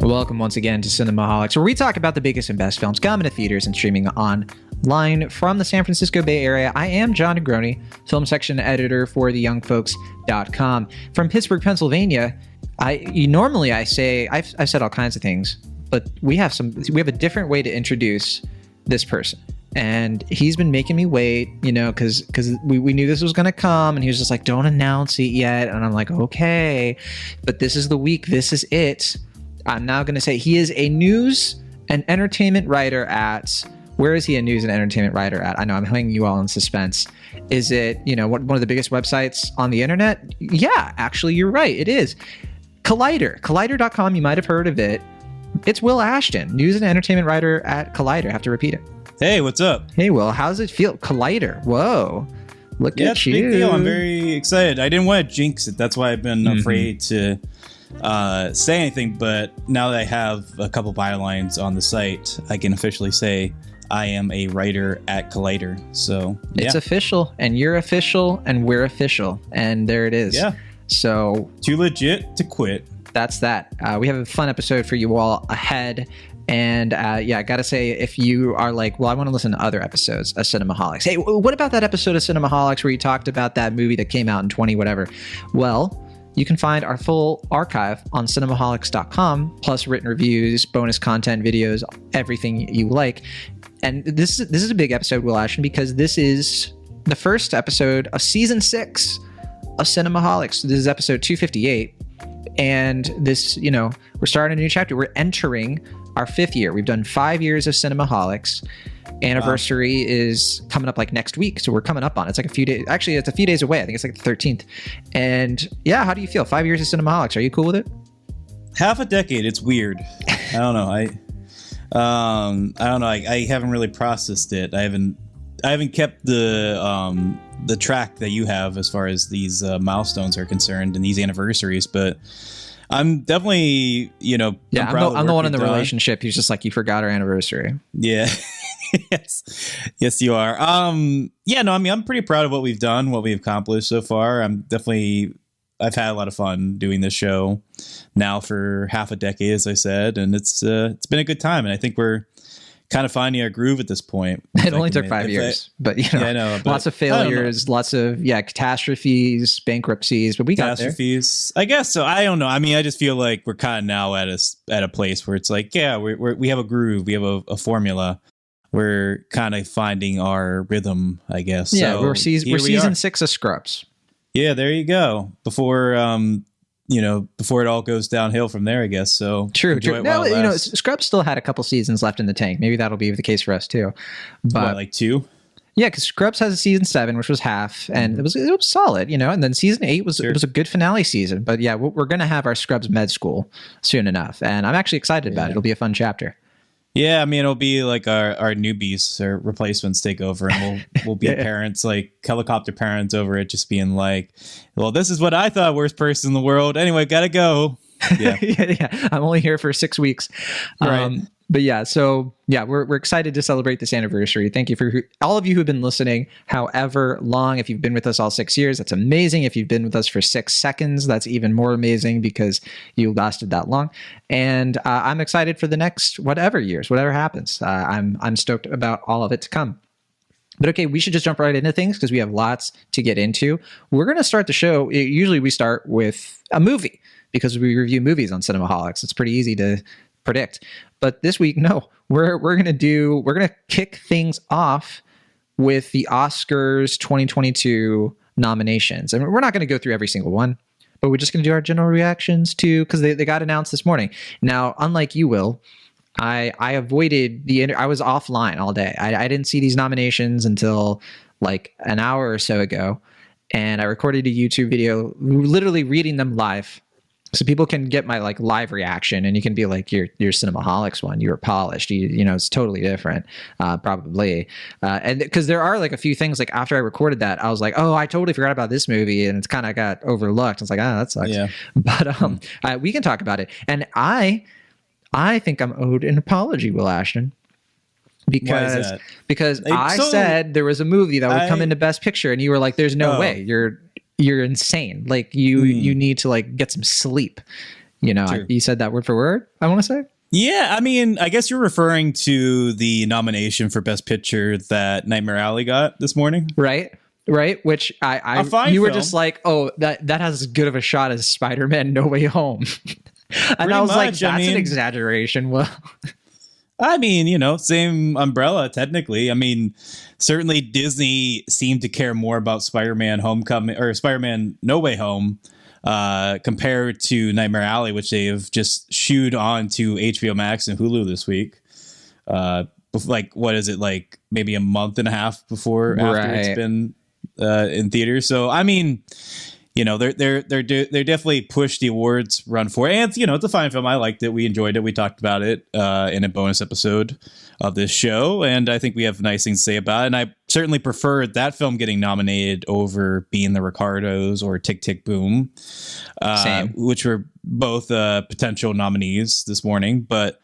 Welcome once again to Cinemaholics, where we talk about the biggest and best films coming to theaters and streaming online from the San Francisco Bay Area. I am John Negroni, film section editor for theyoungfolks.com. From Pittsburgh, Pennsylvania, I've said all kinds of things, but we have a different way to introduce this person. And he's been making me wait, because we knew this was going to come, and he was just like, don't announce it yet. And I'm like, okay, but this is the week. This is it. I'm now going to say he is a news and entertainment writer at... Where is he a news and entertainment writer at? I know I'm hanging you all in suspense. Is it, one of the biggest websites on the internet? Yeah, actually, you're right. It is. Collider. Collider.com, you might have heard of it. It's Will Ashton, news and entertainment writer at Collider. I have to repeat it. Hey, what's up? Hey, Will, how does it feel? Collider. Whoa. Look at you. Big deal. I'm very excited. I didn't want to jinx it. That's why I've been afraid to say anything. But now that I have a couple bylines on the site, I can officially say I am a writer at Collider. So it's official, and you're official, and we're official. And there it is. Yeah. So too legit to quit. That's that. We have a fun episode for you all ahead. And I gotta say, if you are like, well, I want to listen to other episodes of Cinemaholics. Hey, what about that episode of Cinemaholics where you talked about that movie that came out in 20 whatever? Well, you can find our full archive on cinemaholics.com, plus written reviews, bonus content, videos, everything you like. And this is a big episode, Will Ashton, because this is the first episode of season 6 of Cinemaholics. This is episode 258. And this, we're starting a new chapter. We're entering our 5th year. We've done 5 years of Cinemaholics. Anniversary is coming up like next week. So we're coming up on it. It's like a few days. Actually, it's a few days away. I think it's like the 13th. And yeah, how do you feel? 5 years of Cinemaholics. Are you cool with it? Half a decade. It's weird. I don't know. I don't know. I haven't really processed it. I haven't kept the track that you have as far as these milestones are concerned and these anniversaries, but I'm definally, I'm the one in the relationship who's just like, you forgot our anniversary. Yeah. yes, you are. I'm pretty proud of what we've done, what we've accomplished so far. I've had a lot of fun doing this show now for half a decade, as I said, and it's been a good time. And I think we're kind of finding our groove at this point. It only took 5 years, but lots of failures, lots of catastrophes, bankruptcies, but we got catastrophes. I guess so. I don't know. I mean, I just feel like we're kind of now at a place where it's like, we have a groove, we have a formula. We're kind of finding our rhythm, I guess. Yeah, so we're season 6 of Scrubs. Yeah, there you go. Before it all goes downhill from there, I guess. So true. No, Scrubs still had a couple seasons left in the tank. Maybe that'll be the case for us too. But like 2? Yeah, because Scrubs has a season 7, which was half, and it was solid, And then season 8 was a good finale season. But yeah, we're gonna have our Scrubs med school soon enough, and I'm actually excited about it. It'll be a fun chapter. Yeah, I mean, it'll be like our newbies or replacements take over, and we'll be parents, like helicopter parents over it, just being like, well, this is what I thought, worst person in the world. Anyway, gotta go. Yeah. yeah. I'm only here for 6 weeks. Right. But yeah, so yeah, we're excited to celebrate this anniversary. Thank you for all of you who've been listening, however long. If you've been with us all 6 years, that's amazing. If you've been with us for 6 seconds, that's even more amazing because you lasted that long. And I'm excited for the next whatever happens. I'm stoked about all of it to come. But okay, we should just jump right into things because we have lots to get into. We're going to start the show. Usually we start with a movie because we review movies on Cinemaholics. It's pretty easy to predict. But this week, no, we're gonna kick things off with the Oscars 2022 nominations, and we're not going to go through every single one, but we're just going to do our general reactions too because they got announced this morning. Now, unlike you, Will, I avoided I was offline all day. I didn't see these nominations until like an hour or so ago, and I recorded a YouTube video, literally reading them live. So people can get my like live reaction, and you can be like, your Cinemaholics one, you were polished, it's totally different, probably. And because there are like a few things, like after I recorded that, I was like, oh, I totally forgot about this movie, and it's kind of got overlooked. I was like, that sucks. Yeah. But we can talk about it. And I think I'm owed an apology, Will Ashton. Because I said there was a movie that would come into Best Picture, and you were like, there's no way. You're insane. Like you need to like get some sleep. Sure. You said that word for word, I want to say. Yeah, I mean, I guess you're referring to the nomination for Best Picture that Nightmare Alley got this morning. Right. Which A fine you were film. just like, oh, that has as good of a shot as Spider-Man No Way Home. And I was like, that's an exaggeration. Well, I mean, same umbrella, technically. I mean, certainly Disney seemed to care more about Spider-Man Homecoming or Spider-Man No Way Home compared to Nightmare Alley, which they have just shooed on to HBO Max and Hulu this week. Like, what is it, like maybe a month and a half before after it's been in theaters? So, I mean, they're definitely pushed the awards run for it. And it's a fine film. I liked it. We enjoyed it. We talked about it in a bonus episode of this show, and I think we have nice things to say about it. And I certainly preferred that film getting nominated over Being the Ricardos or Tick Tick Boom, which were both potential nominees this morning. But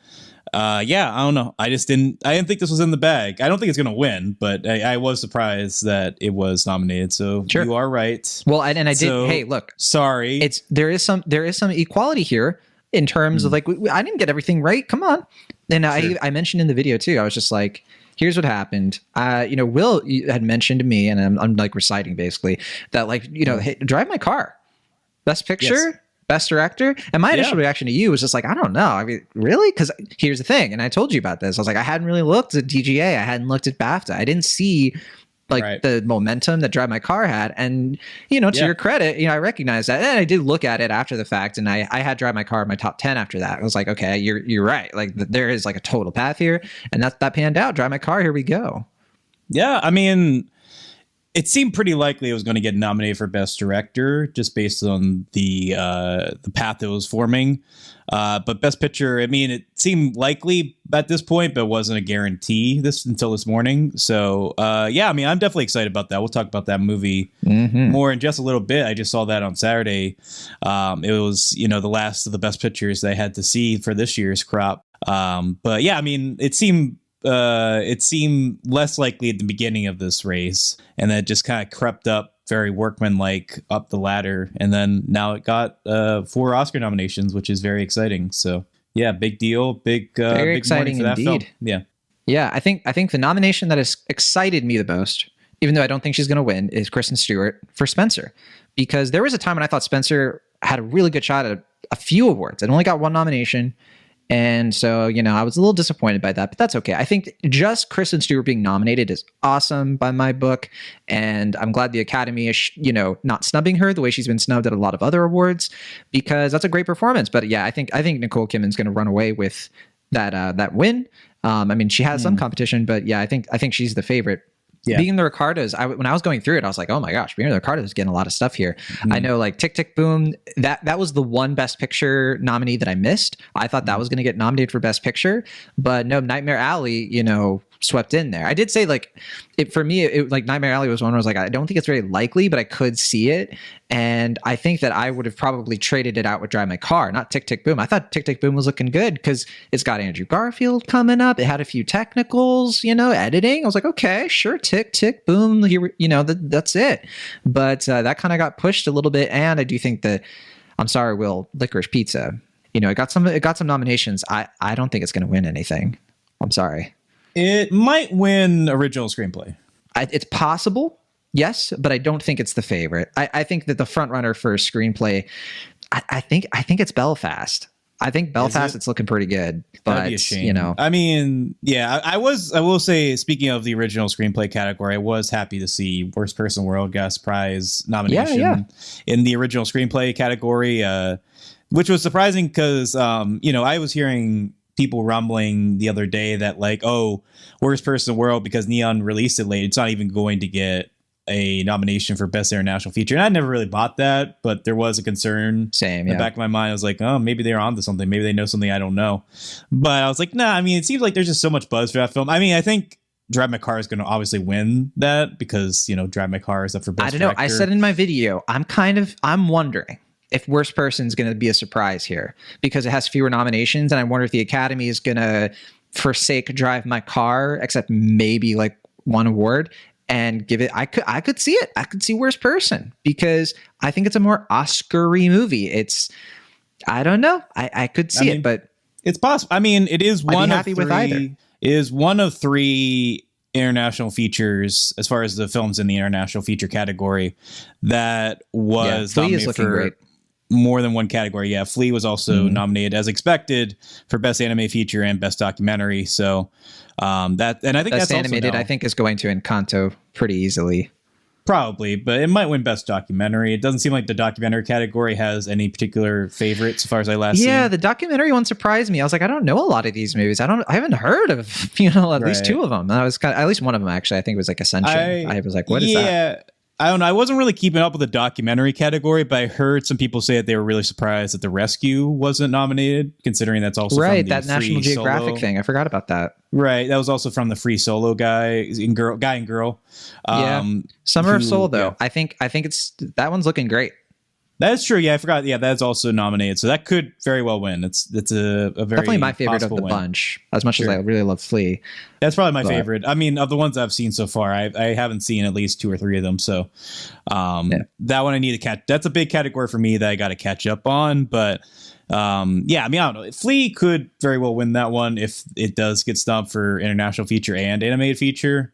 yeah, I don't know. I didn't think this was in the bag. I don't think it's going to win, but I was surprised that it was nominated. So sure. You are right. Well, and I did. Hey, look, sorry. There is some equality here in terms of like, I didn't get everything right. Come on. And sure. I mentioned in the video too, I was just like, here's what happened. Will had mentioned to me, and I'm like reciting basically that, like, hey, Drive My Car, Best Picture. Yes. Best Director. And my initial reaction to you was just like, I don't know. I mean, really? Because here's the thing. And I told you about this. I was like, I hadn't really looked at DGA. I hadn't looked at BAFTA. I didn't see the momentum that Drive My Car had. And, to your credit, I recognize that. And I did look at it after the fact. And I had Drive My Car in my top 10 after that. I was like, okay, you're right. Like, there is like a total path here. And that panned out. Drive My Car. Here we go. Yeah. I mean, it seemed pretty likely it was going to get nominated for Best Director just based on the path it was forming. But Best Picture, I mean, it seemed likely at this point, but wasn't a guarantee until this morning. So, yeah, I mean, I'm definitely excited about that. We'll talk about that movie more in just a little bit. I just saw that on Saturday. It was, the last of the Best Pictures that I had to see for this year's crop. But yeah, I mean, it seemed less likely at the beginning of this race, and then it just kind of crept up very workmanlike up the ladder, and then now it got 4 Oscar nominations, which is very exciting. So yeah, big deal, big exciting morning for that indeed. Film. Yeah. I think the nomination that has excited me the most, even though I don't think she's going to win, is Kristen Stewart for Spencer, because there was a time when I thought Spencer had a really good shot at a few awards and only got 1 nomination. And so, I was a little disappointed by that, but that's okay. I think just Kristen Stewart being nominated is awesome by my book. And I'm glad the Academy is, not snubbing her the way she's been snubbed at a lot of other awards, because that's a great performance. But yeah, I think Nicole Kidman's going to run away with that win. I mean, she has some competition, but yeah, I think she's the favorite. Yeah. Being the Ricardos, when I was going through it, I was like, oh my gosh, Being the Ricardos is getting a lot of stuff here. I know, like, Tick Tick Boom, that was the one Best Picture nominee that I missed. I thought that was going to get nominated for Best Picture, but no, Nightmare Alley, swept in there. I did say, like, for me, like, Nightmare Alley was one where I was like, I don't think it's very likely, but I could see it. And I think that I would have probably traded it out with Drive My Car, not Tick Tick Boom. I thought Tick Tick Boom was looking good because it's got Andrew Garfield coming up. It had a few technicals, editing. I was like, okay, sure, Tick Tick Boom. Here, that's it. But that kind of got pushed a little bit. And I do think that, I'm sorry, Will, Licorice Pizza, it got some nominations. I don't think it's going to win anything. I'm sorry. It might win original screenplay. It's possible, yes, but I don't think it's the favorite. I think that the front runner for screenplay, I think it's Belfast. I think Belfast, it's looking pretty good. But that'd be a shame. I mean, yeah, I will say, speaking of the original screenplay category, I was happy to see Worst Person in the World Gas Prize nomination in the original screenplay category, which was surprising because I was hearing people rumbling the other day that, like, oh, Worst Person in the World, because Neon released it late, it's not even going to get a nomination for Best International Feature. And I never really bought that, but there was a concern in the back of my mind. I was like, oh, maybe they're onto something. Maybe they know something I don't know. But I was like, nah, I mean, it seems like there's just so much buzz for that film. I mean, I think Drive My Car is going to obviously win that because, Drive My Car is up for Best Director. I said in my video, I'm wondering if Worst Person is going to be a surprise here because it has fewer nominations. And I wonder if the Academy is going to forsake Drive My Car, except maybe like 1 award, and give it. I could see it. I could see Worst Person because I think it's a more Oscar-y movie. It's I don't know. I could see it, but it's possible. I mean, it is one of happy three. with either. It is one of three international features as far as the films in the international feature category that was Flea is nominated looking for great. more than one category. Yeah, Flea was also nominated as expected for best anime feature and best documentary. So that, and I think Best that's animated, also I think, is going to Encanto pretty easily. probably, but it might win best documentary. It doesn't seem like the documentary category has any particular favorites as far as I last seen. Yeah, the documentary one surprised me. I was like, I don't know a lot of these movies. I haven't heard of, at least two of them. And I was at least one of them, actually. I think it was like Ascension. I was like, what is that? Yeah, I don't know. I wasn't really keeping up with the documentary category, but I heard some people say that they were really surprised that The Rescue wasn't nominated, considering that's also right, from the that National Geographic Solo thing. I forgot about that. Right, that was also from the Free Solo guy and girl. Summer of Soul, though. Yeah. I think it's that one's looking great. That's true. Yeah, I forgot. Yeah, that's also nominated, so that could very well win. It's a very definitely my favorite of the win. bunch. As much as I really love Flea, that's probably my favorite. I mean, of the ones I've seen so far, I haven't seen at least 2 or 3 of them. So that one I need to catch. That's a big category for me that I got to catch up on. But I mean, I don't know. Flea could very well win that one if it does get stumped for international feature and animated feature,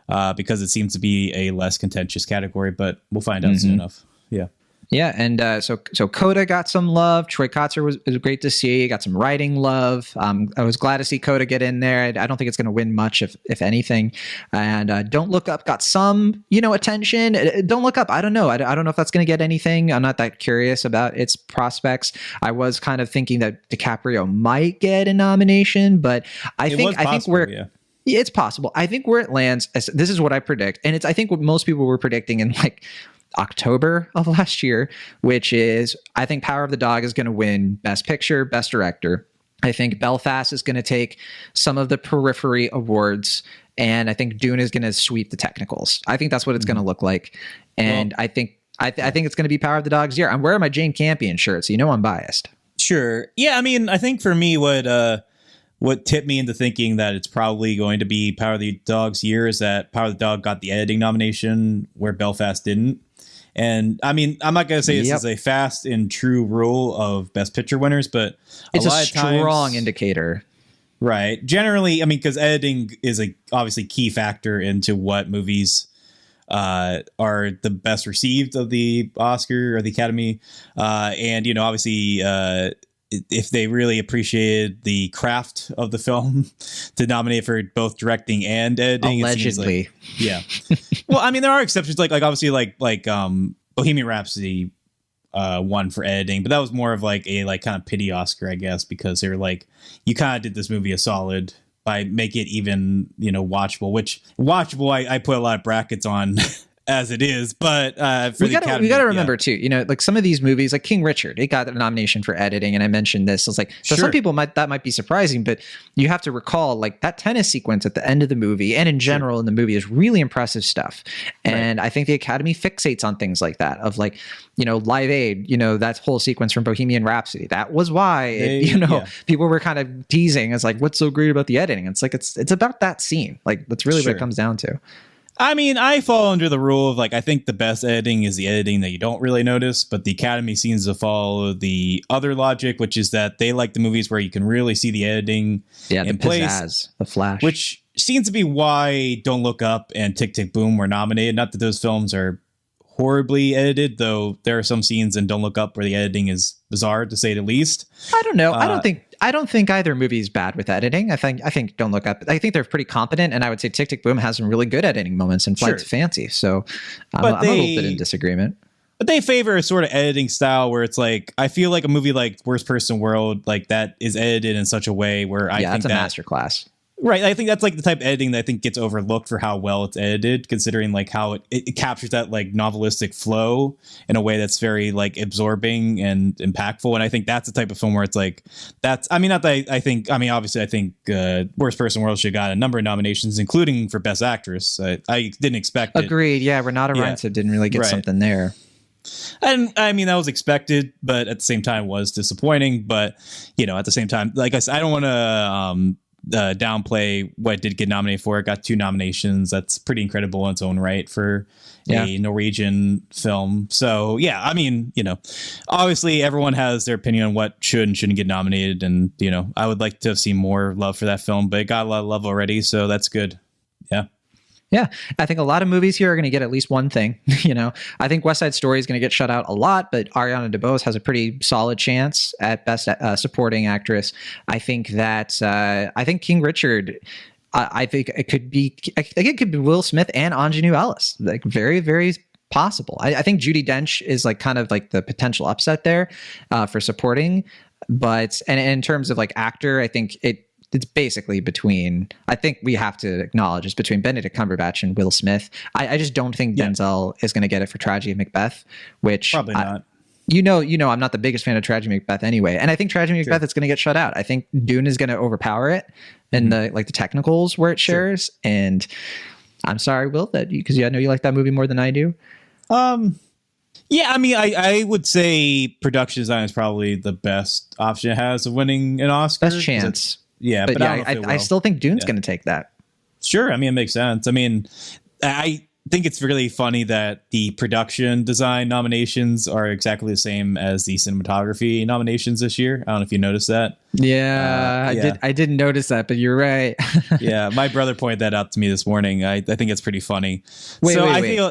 because it seems to be a less contentious category. But we'll find out soon enough. Yeah. Yeah, and so Coda got some love. Troy Kotzer was great to see. Got some writing love. I was glad to see Coda get in there. I don't think it's going to win much, if anything. And Don't Look Up got some, attention. Don't Look Up, I don't know. I don't know if that's going to get anything. I'm not that curious about its prospects. I was kind of thinking that DiCaprio might get a nomination, but I think it's possible. I think where it lands, this is what I predict, and I think what most people were predicting in like October of last year, which is I think Power of the Dog is going to win Best Picture, Best Director. I think Belfast is going to take some of the periphery awards, and I think Dune is going to sweep the technicals. I think that's what it's going to look like, and I think it's going to be Power of the Dog's year. I'm wearing my Jane Campion shirt, so I'm biased. Sure. Yeah, I mean, I think for me, what tipped me into thinking that it's probably going to be Power of the Dog's year is that Power of the Dog got the editing nomination where Belfast didn't. And I mean, I'm not going to say this is a fast and true rule of Best Picture winners, but it's a lot of strong indicator. Right. Generally, I mean, because editing is obviously key factor into what movies are the best received of the Oscar or the Academy. And, obviously, if they really appreciated the craft of the film to nominate for both directing and editing, allegedly, well, I mean, there are exceptions, like obviously, like Bohemian Rhapsody won for editing, but that was more of like a kind of pity Oscar, I guess, because they were like, you kind of did this movie a solid by make it even watchable. Which I put a lot of brackets on. As it is, but for we got to remember too, like some of these movies, like King Richard, it got a nomination for editing, and I mentioned this. I was like, so some people that might be surprising, but you have to recall like that tennis sequence at the end of the movie, and in general in the movie, is really impressive stuff. And I think the Academy fixates on things like that, of like Live Aid, that whole sequence from Bohemian Rhapsody. That was why people were kind of teasing as like, what's so great about the editing? It's like it's about that scene. Like that's really what it comes down to. I mean, I fall under the rule of like, I think the best editing is the editing that you don't really notice, but the Academy seems to follow the other logic, which is that they like the movies where you can really see the editing in place. Pizzazz, the flash. Which seems to be why Don't Look Up and Tick, Tick, Boom were nominated. Not that those films are horribly edited, though there are some scenes in Don't Look Up where the editing is bizarre, to say the least. I don't know. I don't think either movie is bad with editing. I think Don't Look Up. I think they're pretty competent, and I would say Tick, Tick, Boom has some really good editing moments in Flight to Fancy. So I'm a little bit in disagreement. But they favor a sort of editing style where it's like, I feel like a movie like Worst Person World, like that is edited in such a way where I think that's a masterclass. Right. I think that's like the type of editing that I think gets overlooked for how well it's edited, considering like how it captures that like novelistic flow in a way that's very like absorbing and impactful. And I think that's the type of film where it's like, obviously I think Worst Person World should have got a number of nominations, including for Best Actress. I didn't expect it. Agreed. Yeah. Renata Reinsve didn't really get something there. And I mean, that was expected, but at the same time was disappointing. But, at the same time, like I said, I don't want to downplay what it did get nominated for. It got 2 nominations. That's pretty incredible in its own right for a Norwegian film. So yeah, I mean, obviously everyone has their opinion on what should and shouldn't get nominated, and I would like to have seen more love for that film, but it got a lot of love already, so that's good. Yeah, I think a lot of movies here are going to get at least one thing. I think West Side Story is going to get shut out a lot, but Ariana DeBose has a pretty solid chance at Best Supporting Actress. I think King Richard. I think it could be. I think it could be Will Smith and Ingenue Ellis. Like very, very possible. I think Judi Dench is like kind of like the potential upset there for supporting. But and in terms of like actor, I think it's basically between, I think we have to acknowledge it's between Benedict Cumberbatch and Will Smith. I just don't think Denzel is going to get it for Tragedy of Macbeth, which probably not. I'm not the biggest fan of Tragedy of Macbeth anyway. And I think Tragedy of Macbeth is going to get shut out. I think Dune is going to overpower it in the technicals where it shares. Sure. And I'm sorry, Will, because I know you like that movie more than I do. Yeah, I mean, I would say production design is probably the best option it has of winning an Oscar. Best chance. Yeah, but I still think Dune's going to take that. Sure. I mean, it makes sense. I mean, I think it's really funny that the production design nominations are exactly the same as the cinematography nominations this year. I don't know if you noticed that. Yeah, I didn't notice that, but you're right. Yeah, my brother pointed that out to me this morning. I think it's pretty funny. Wait.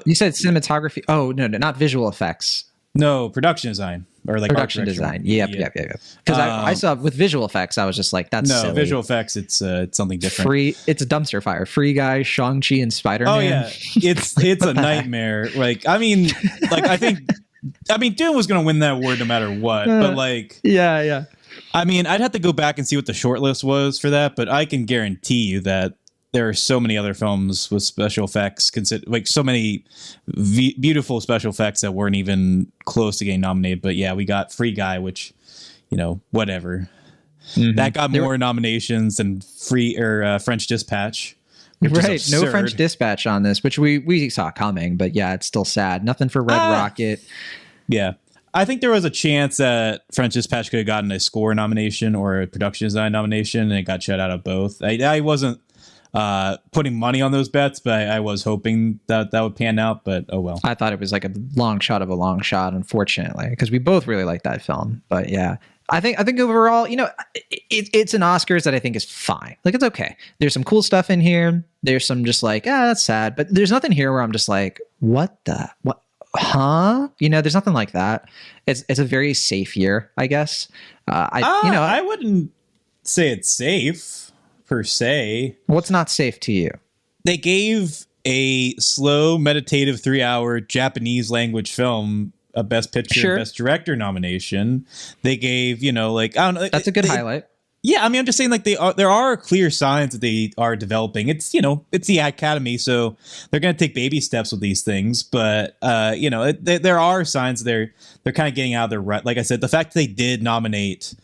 You said cinematography? Oh, no, not visual effects. No, production design. Or like production design. Yep. Because I saw with visual effects, I was just like, that's silly. Visual effects, it's something different. It's a dumpster fire. Free Guy, Shang-Chi, and Spider-Man. Oh yeah, it's a nightmare. Like, I mean, Dune was going to win that award no matter what. But like, yeah. I mean, I'd have to go back and see what the shortlist was for that, but I can guarantee you that there are so many other films with special effects, like so many beautiful special effects that weren't even close to getting nominated. But yeah, we got Free Guy, which, whatever. Mm-hmm. That got more nominations than French Dispatch. Right, no French Dispatch on this, which we saw coming. But yeah, it's still sad. Nothing for Red Rocket. Yeah. I think there was a chance that French Dispatch could have gotten a score nomination or a production design nomination, and it got shut out of both. I wasn't putting money on those bets, but I was hoping that would pan out, but oh well. I thought it was like a long shot of a long shot, unfortunately, because we both really like that film. But yeah, I think overall, it's an Oscars that I think is fine. Like, it's okay. There's some cool stuff in here. There's some just like, that's sad, but there's nothing here where I'm just like, what? Huh? There's nothing like that. It's a very safe year, I guess. I wouldn't say it's safe per se. What's not safe to you? They gave a slow, meditative 3-hour Japanese language film a Best Picture, Best Director nomination. They gave, I don't know. That's a good highlight. Yeah, I mean, I'm just saying, like, there are clear signs that they are developing. It's, it's the Academy, so they're going to take baby steps with these things. But, there are signs they're kind of getting out of their rut. Like I said, the fact that they did nominate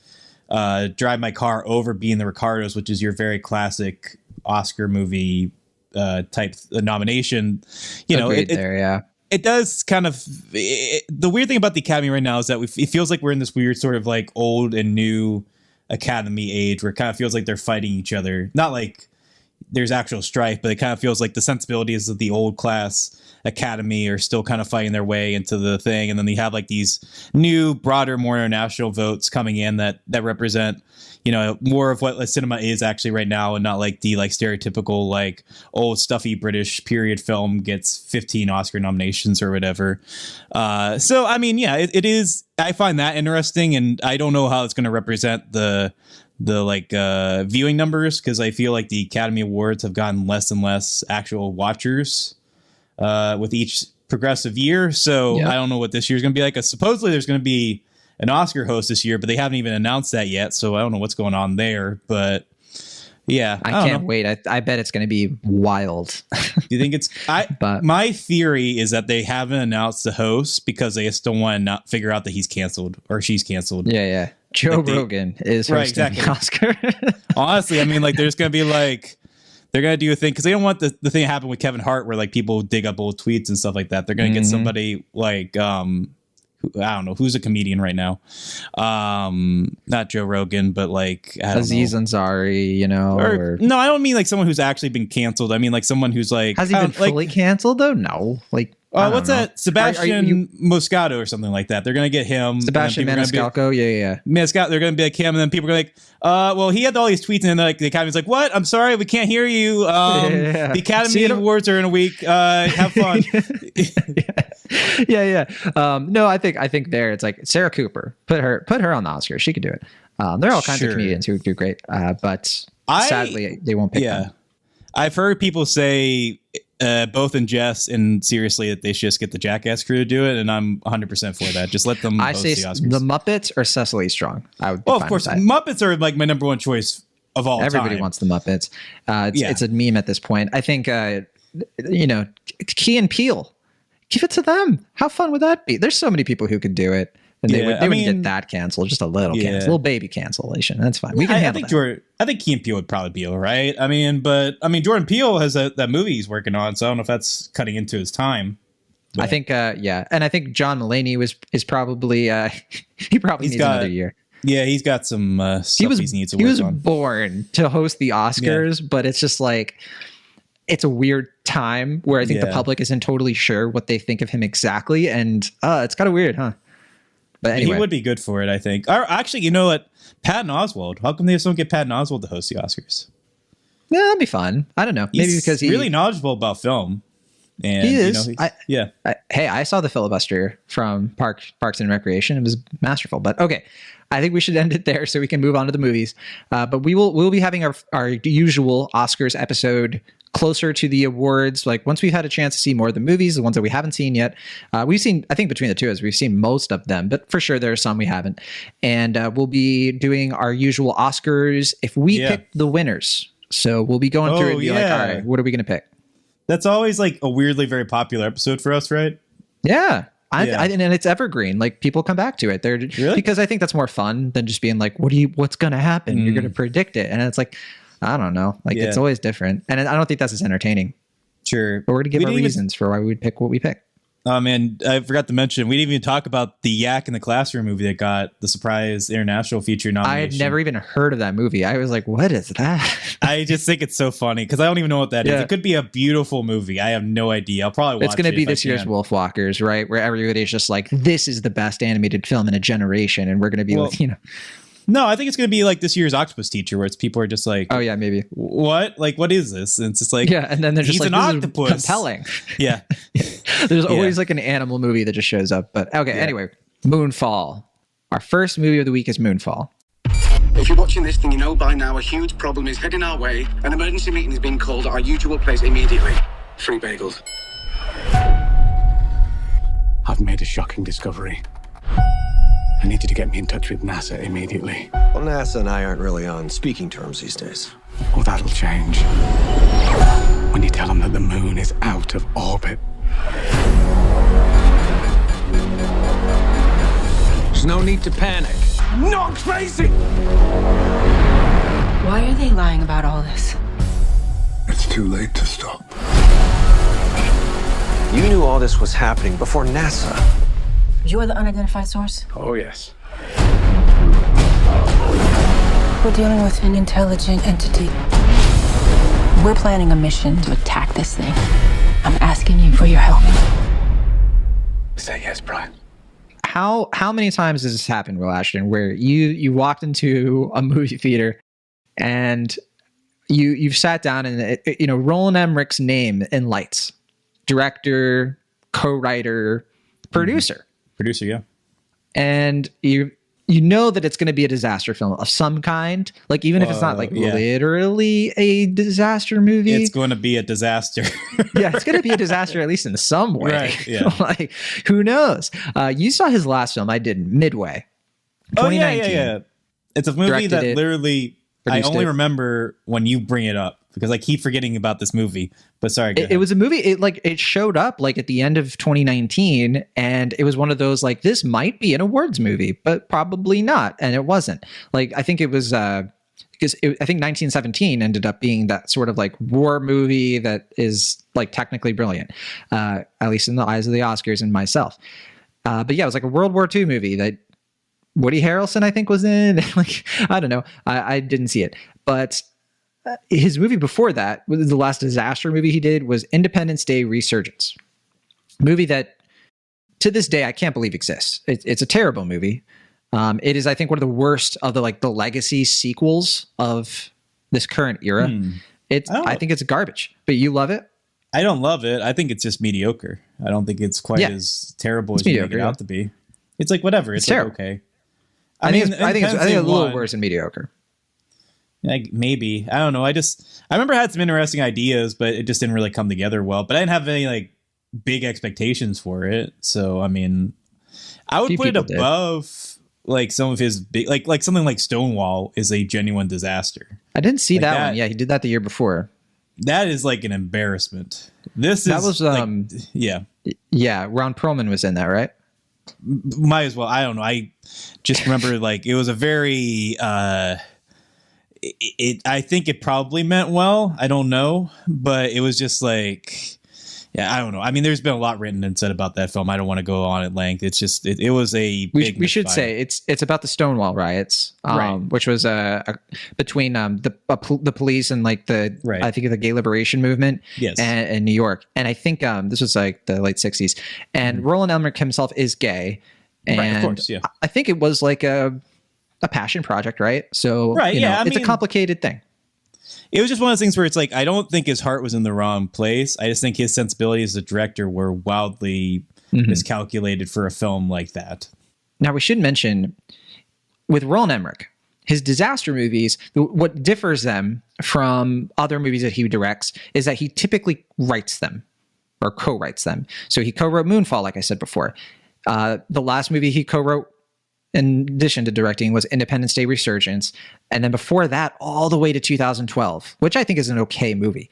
Drive My Car over Being the Ricardos, which is your very classic Oscar movie type nomination, it does kind of the weird thing about the Academy right now is that it feels like we're in this weird sort of like old and new Academy age where it kind of feels like they're fighting each other. Not like there's actual strife, but it kind of feels like the sensibilities of the old class Academy are still kind of fighting their way into the thing, and then they have like these new, broader, more international votes coming in that represent, more of what cinema is actually right now, and not like the stereotypical like old stuffy British period film gets 15 Oscar nominations or whatever. So I mean, yeah, it is. I find that interesting, and I don't know how it's going to represent the viewing numbers, because I feel like the Academy Awards have gotten less and less actual watchers with each progressive year. So I don't know what this year's going to be like. Supposedly there's going to be an Oscar host this year, but they haven't even announced that yet. So I don't know what's going on there, but yeah, I can't wait. I bet it's going to be wild. Do you think it's, my theory is that they haven't announced the host because they still want to not figure out that he's canceled or she's canceled. Yeah. Joe Rogan is hosting the Oscar. Honestly, I mean, like, there's going to be like, they're going to do a thing because they don't want the thing to happen with Kevin Hart where like people dig up old tweets and stuff like that. They're going to get somebody like, I don't know who's a comedian right now. Not Joe Rogan, but like Aziz Ansari, or no, I don't mean like someone who's actually been canceled. I mean like someone who's like has he been fully canceled though? No, like. What's that? Sebastian Moscato or something like that. They're gonna get him. Sebastian Maniscalco. Yeah. Maniscalco. They're gonna be like him, and then people are like, well, he had all these tweets, and then like the Academy's like, what? I'm sorry, we can't hear you. The Academy Awards are in a week. Have fun. Yeah. No, I think there it's like Sarah Cooper. Put her on the Oscars. She could do it. There are all kinds of comedians who do great, but sadly they won't pick them. I've heard people say. Both in jest and seriously that they should just get the Jackass crew to do it, and I'm 100% for that. Just let them host the Oscars. The Muppets or Cecily Strong. Of course, Muppets are like my number one choice of all Everybody time. wants the Muppets. It's a meme at this point. I think Key and Peele. Give it to them. How fun would that be? There's so many people who could do it. And they wouldn't get that canceled, just a little little baby cancellation. That's fine. We can handle that. I think Key and Peele would probably be all right. Jordan Peele has that movie he's working on, so I don't know if that's cutting into his time. But. I think, and I think John Mulaney is probably he probably needs another year. Yeah, he's got some stuff he needs to work on. He was born to host the Oscars, but it's just like it's a weird time where I think the public isn't totally sure what they think of him exactly, and it's kind of weird, huh? But anyway. He would be good for it, I think. Or actually, you know what? Patton Oswalt. How come they just don't get Patton Oswalt to host the Oscars? Yeah, that'd be fun. I don't know. Maybe because he's really knowledgeable about film. And, he is. I saw the filibuster from Parks and Recreation. It was masterful. But okay, I think we should end it there so we can move on to the movies. But we'll be having our usual Oscars episode closer to the awards, like once we've had a chance to see more of the movies, the ones that we haven't seen yet. We've seen, I think between the two of us, we've seen most of them, but for sure there are some we haven't. And we'll be doing our usual Oscars if we pick the winners. So we'll be going through and be like, all right, what are we going to pick? That's always like a weirdly very popular episode for us, right? Yeah. And it's evergreen. Like people come back to it. They're because I think that's more fun than just being like, what's going to happen? You're going to predict it. And it's like, I don't know. Like it's always different. And I don't think that's as entertaining. Sure. But we're going to give our reasons for why we would pick what we pick. Oh man, I forgot to mention, we didn't even talk about the Yak in the Classroom movie that got the surprise international feature nomination. I had never even heard of that movie. I was like, what is that? I just think it's so funny because I don't even know what that is. It could be a beautiful movie. I have no idea. I'll probably watch it. It's going to be this year's Wolfwalkers, right? Where everybody's just like, this is the best animated film in a generation. And we're going to be like, No, I think it's going to be like this year's Octopus Teacher, where people are just like, oh yeah, maybe. What? Like, what is this? And it's just like, and then they're just like, an octopus. Compelling. Yeah. There's always like an animal movie that just shows up. But okay, anyway, Moonfall. Our first movie of the week is Moonfall. If you're watching this, then you know by now a huge problem is heading our way. An emergency meeting is being called at our usual place immediately. Free bagels. I've made a shocking discovery. I need you to get me in touch with NASA immediately. Well, NASA and I aren't really on speaking terms these days. Well, that'll change. When you tell them that the moon is out of orbit. There's no need to panic. I'm not crazy! Why are they lying about all this? It's too late to stop. You knew all this was happening before NASA. You're the unidentified source? Oh, yes. We're dealing with an intelligent entity. We're planning a mission to attack this thing. I'm asking you for your help. Say yes, Brian. How many times has this happened, Will Ashton, where you walked into a movie theater and you've sat down and Roland Emmerich's name in lights, director, co-writer, producer. Producer, yeah. And you know that it's going to be a disaster film of some kind. Like, even if it's not like literally a disaster movie. It's going to be a disaster. Yeah, it's going to be a disaster, at least in some way. Right, yeah. Like, who knows? You saw his last film I did, Midway. Oh, yeah. It's a movie that literally, I only remember when you bring it up because I keep forgetting about this movie. But sorry, it was a movie. It showed up like at the end of 2019, and it was one of those like, this might be an awards movie, but probably not, and it wasn't. Like, I think it was because I think 1917 ended up being that sort of like war movie that is like technically brilliant, at least in the eyes of the Oscars and myself. But yeah, it was like a World War II movie that Woody Harrelson, I think, was in. Like, I don't know. I didn't see it. But his movie before that, was the last disaster movie he did, was Independence Day Resurgence. Movie that, to this day, I can't believe exists. It's a terrible movie. It is, I think, one of the worst of the legacy sequels of this current era. I think it's garbage, but you love it. I don't love it. I think it's just mediocre. I don't think it's quite as terrible as you make it out to be. It's like whatever. It's like, okay. I think it's a little worse than mediocre. Like maybe, I don't know. I remember I had some interesting ideas, but it just didn't really come together well. But I didn't have any like big expectations for it. So I mean, I would put it above like some of his big, like something like Stonewall is a genuine disaster. I didn't see that one. Yeah, he did that the year before. That is like an embarrassment. Ron Perlman was in that, right? Might as well. I don't know. I just remember like it was a very I think it probably meant well. I don't know, but it was just like, yeah, I don't know. I mean, there's been a lot written and said about that film. I don't want to go on at length. It's just it was a big we should say it's about the Stonewall riots, which was between the police and like the I think the gay liberation movement, in New York. And I think this was like the late 60s. And Roland Emmerich himself is gay, and of course, yeah. I think it was like a passion project, right? So it's a complicated thing. It was just one of those things where it's like, I don't think his heart was in the wrong place. I just think his sensibilities as a director were wildly miscalculated for a film like that. Now, we should mention, with Roland Emmerich, his disaster movies, what differs them from other movies that he directs is that he typically writes them or co-writes them. So he co-wrote Moonfall, like I said before. The last movie he co-wrote, in addition to directing, was Independence Day Resurgence. And then before that, all the way to 2012, which I think is an okay movie,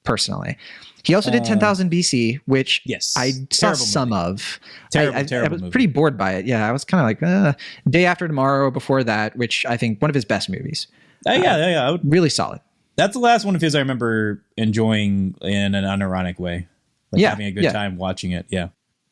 personally. He also did 10,000 BC, which I saw some of. I was pretty bored by it. Yeah, I was kind of like, Day After Tomorrow before that, which I think one of his best movies. Really solid. That's the last one of his I remember enjoying in an unironic way. Like having a good time watching it. Yeah.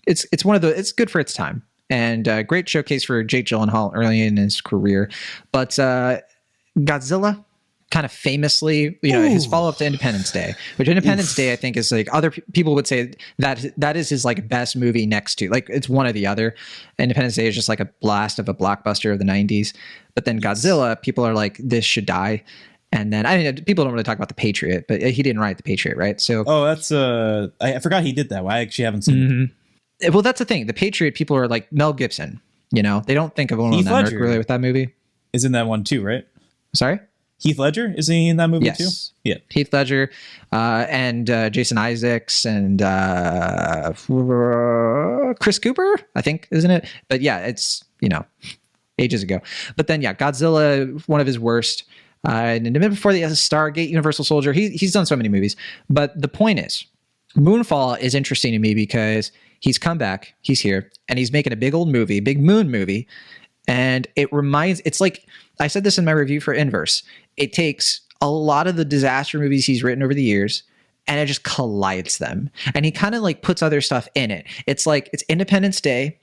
It's it's good for its time. And great showcase for Jake Gyllenhaal early in his career. But Godzilla, kind of famously, his follow-up to Independence Day, which Independence Day, I think, is like other people would say that is his like best movie next to, like, it's one or the other. Independence Day is just like a blast of a blockbuster of the 90s. But then Godzilla, people are like, this should die. And then, I mean, people don't really talk about The Patriot, but he didn't write The Patriot, right? So, that's I forgot he did that. I actually haven't seen it. Well, that's the thing. The Patriot, people are like Mel Gibson. They don't think of Roland Emmerich really with that movie. Is in that one too, right? Sorry? Heath Ledger? Is he in that movie too? Yeah. Heath Ledger and Jason Isaacs and Chris Cooper, I think, isn't it? But yeah, it's, ages ago. But then, Godzilla, one of his worst. And before the Stargate, Universal Soldier, he's done so many movies. But the point is, Moonfall is interesting to me because he's come back, he's here, and he's making a big old movie, big moon movie. And it's like, I said this in my review for Inverse, it takes a lot of the disaster movies he's written over the years and it just collides them. And he kind of like puts other stuff in it. It's like, it's Independence Day,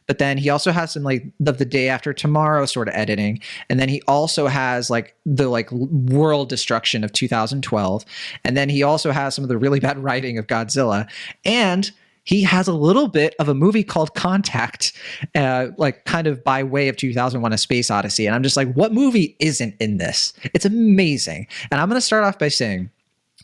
but then he also has some like the Day After Tomorrow sort of editing. And then he also has like the like world destruction of 2012. And then he also has some of the really bad writing of Godzilla. And he has a little bit of a movie called Contact, like kind of by way of 2001: A Space Odyssey. And I'm just like, what movie isn't in this? It's amazing. And I'm going to start off by saying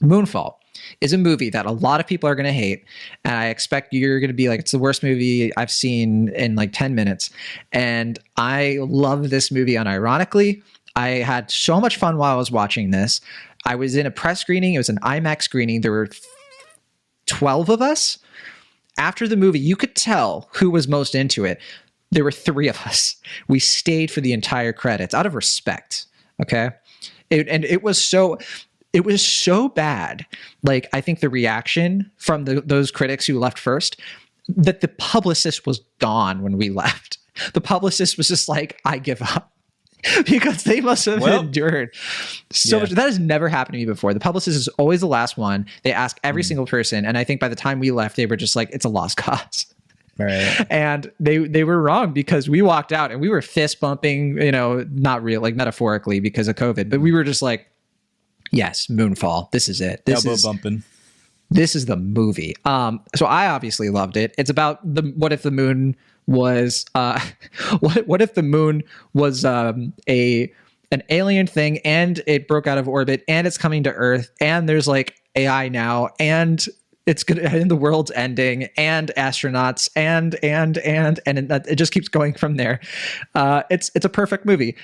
Moonfall is a movie that a lot of people are going to hate. And I expect you're going to be like, it's the worst movie I've seen in like 10 minutes. And I love this movie unironically. I had so much fun while I was watching this. I was in a press screening. It was an IMAX screening. There were 12 of us. After the movie, you could tell who was most into it. There were 3 of us. We stayed for the entire credits out of respect. Okay. It was so bad. Like, I think the reaction from those critics who left first, that the publicist was gone when we left. The publicist was just like, I give up. Because they must have endured so much. That has never happened to me before. The publicist is always the last one. They ask every single person. And I think by the time we left, they were just like, it's a lost cause. Right. And they were wrong, because we walked out and we were fist bumping, not real, like metaphorically because of COVID, but we were just like, yes, Moonfall. This is it. Elbow bumping. This is the movie. So I obviously loved it. It's about what if the moon was what if the moon was an alien thing, and it broke out of orbit, and it's coming to Earth, and there's like AI now, and it's gonna, and the world's ending, and astronauts, and it just keeps going from there. It's a perfect movie.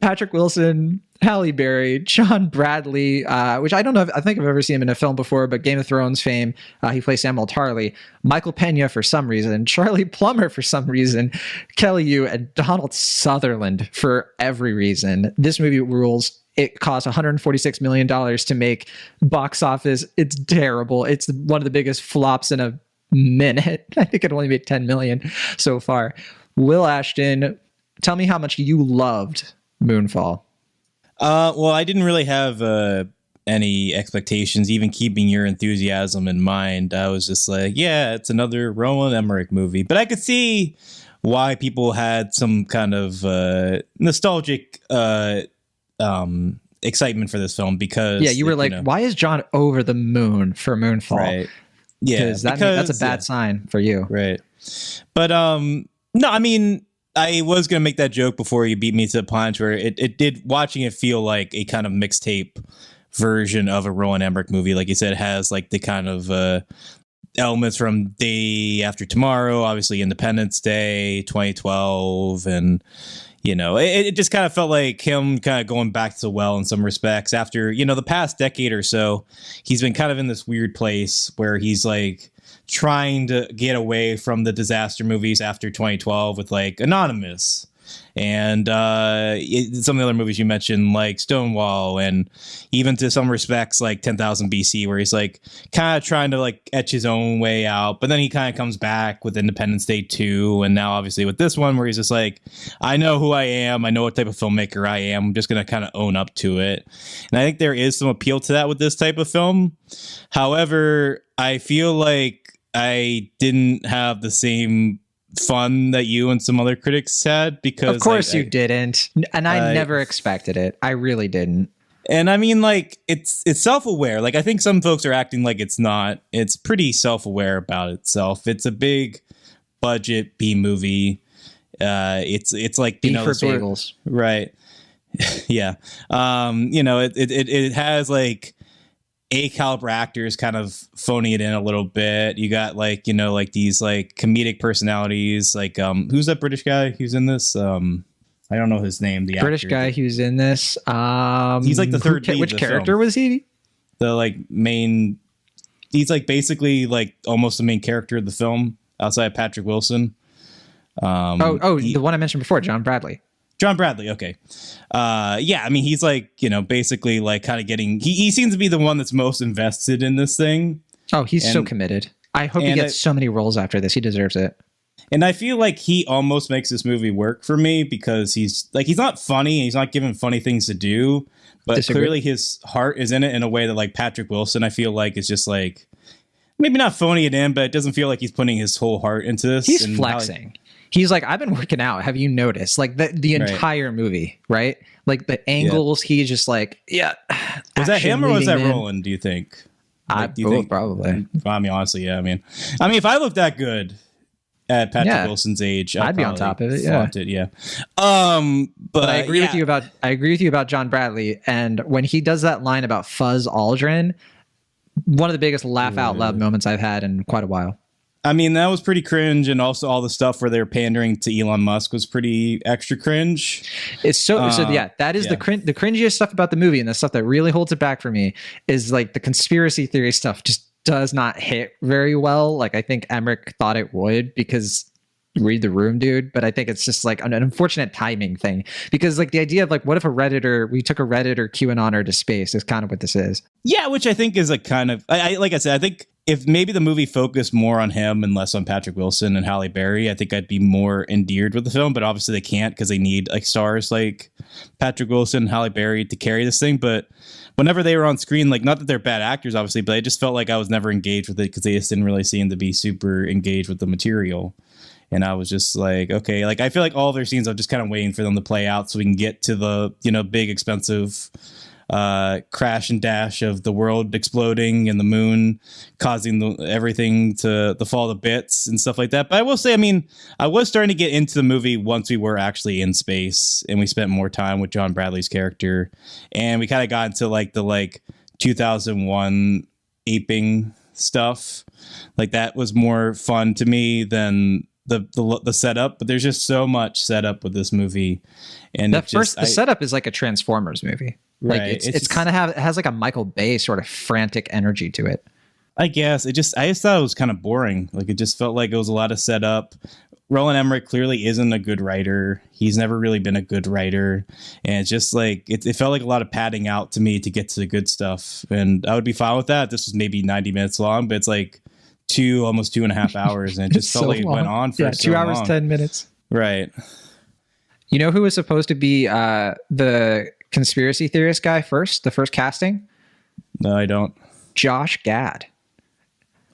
Patrick Wilson, Halle Berry, John Bradley, which I don't know I think I've ever seen him in a film before, but Game of Thrones fame, he plays Samuel Tarly, Michael Pena for some reason, Charlie Plummer for some reason, Kelly Yu, and Donald Sutherland for every reason. This movie rules. It cost $146 million to make. Box office, it's terrible. It's one of the biggest flops in a minute. I think it only made 10 million so far. Will Ashton, tell me how much you loved Moonfall. Well, I didn't really have any expectations, even keeping your enthusiasm in mind. I was just like, yeah, it's another Roland Emmerich movie. But I could see why people had some kind of nostalgic excitement for this film, because you were like, why is John over the moon for Moonfall? Right. Yeah, because that's a bad sign for you. Right. But no, I mean, I was going to make that joke before you beat me to the punch, where it did, watching it feel like a kind of mixtape version of a Roland Emmerich movie. Like you said, it has like the kind of elements from Day After Tomorrow, obviously Independence Day, 2012, and it just kind of felt like him kind of going back to the well in some respects. After the past decade or so, he's been kind of in this weird place where he's like trying to get away from the disaster movies after 2012 with like Anonymous and some of the other movies you mentioned, like Stonewall, and even to some respects like 10,000 BC, where he's like kind of trying to like etch his own way out, but then he kind of comes back with Independence Day 2, and now obviously with this one where he's just like, I know who I am, I know what type of filmmaker I am, I'm just gonna kind of own up to it. And I think there is some appeal to that with this type of film. However, I feel like I didn't have the same fun that you and some other critics had, because of course you didn't, and I never expected it. I really didn't. And I mean, like, it's self-aware. Like, I think some folks are acting like it's not. It's pretty self-aware about itself. It's a big budget B movie. It's like B for bagels, right? Yeah. It has like A caliber actors kind of phoning it in a little bit. You got like these like comedic personalities, like who's that British guy who's in this? I don't know his name. The British actor guy who's in this. He's like the third lead. Which character was he? The like main. He's like basically like almost the main character of the film outside of Patrick Wilson. The one I mentioned before, John Bradley. John Bradley. Okay. Yeah. I mean, he's like, basically like kind of getting, he seems to be the one that's most invested in this thing. Oh, he's so committed. I hope he gets so many roles after this. He deserves it. And I feel like he almost makes this movie work for me, because he's not funny. He's not given funny things to do, but clearly his heart is in it in a way that like Patrick Wilson, I feel like, is just like, maybe not phoning it in, but it doesn't feel like he's putting his whole heart into this. He's flexing. He's like, I've been working out. Have you noticed? Like the entire movie, right? Like the angles, he's just like, yeah. Was that him or was that Roland, do you think? Do you think? Probably. I mean, honestly, yeah. I mean, if I looked that good at Patrick Wilson's age, I'd be on top of it. Yeah. But I agree with you about John Bradley. And when he does that line about Fuzz Aldrin, one of the biggest laugh out loud moments I've had in quite a while. I mean, that was pretty cringe, and also all the stuff where they're pandering to Elon Musk was pretty extra cringe. It's that is the cringiest stuff about the movie, and the stuff that really holds it back for me is like the conspiracy theory stuff just does not hit very well. Like I think Emmerich thought it would, because read the room, dude. But I think it's just like an unfortunate timing thing, because like the idea of like, what if we took a Redditor QAnoner to space is kind of what this is. Yeah, which I think is a kind of, like I said, I think if maybe the movie focused more on him and less on Patrick Wilson and Halle Berry, I think I'd be more endeared with the film. But obviously they can't because they need like stars like Patrick Wilson and Halle Berry to carry this thing. But whenever they were on screen, like not that they're bad actors, obviously, but I just felt like I was never engaged with it because they just didn't really seem to be super engaged with the material. And I was just like, okay, like I feel like all of their scenes, I'm just kind of waiting for them to play out so we can get to the, you know, big expensive crash and dash of the world exploding and the moon causing everything to fall to bits and stuff like that. But I will say, I mean, I was starting to get into the movie once we were actually in space and we spent more time with John Bradley's character, and we kind of got into like the 2001 aping stuff. Like that was more fun to me than the setup. But there's just so much setup with this movie, and the setup is like a Transformers movie. Like right. it's kind of it has like a Michael Bay sort of frantic energy to it. I guess I just thought it was kind of boring. Like it just felt like it was a lot of setup. Roland Emmerich clearly isn't a good writer. He's never really been a good writer. And it's just like it felt like a lot of padding out to me to get to the good stuff. And I would be fine with that. This was maybe 90 minutes long, but it's like almost 2.5 hours. And it just felt like it went on for 2 hours, 10 minutes. Right. You know who was supposed to be the conspiracy theorist guy the first casting? No, I don't. Josh Gad.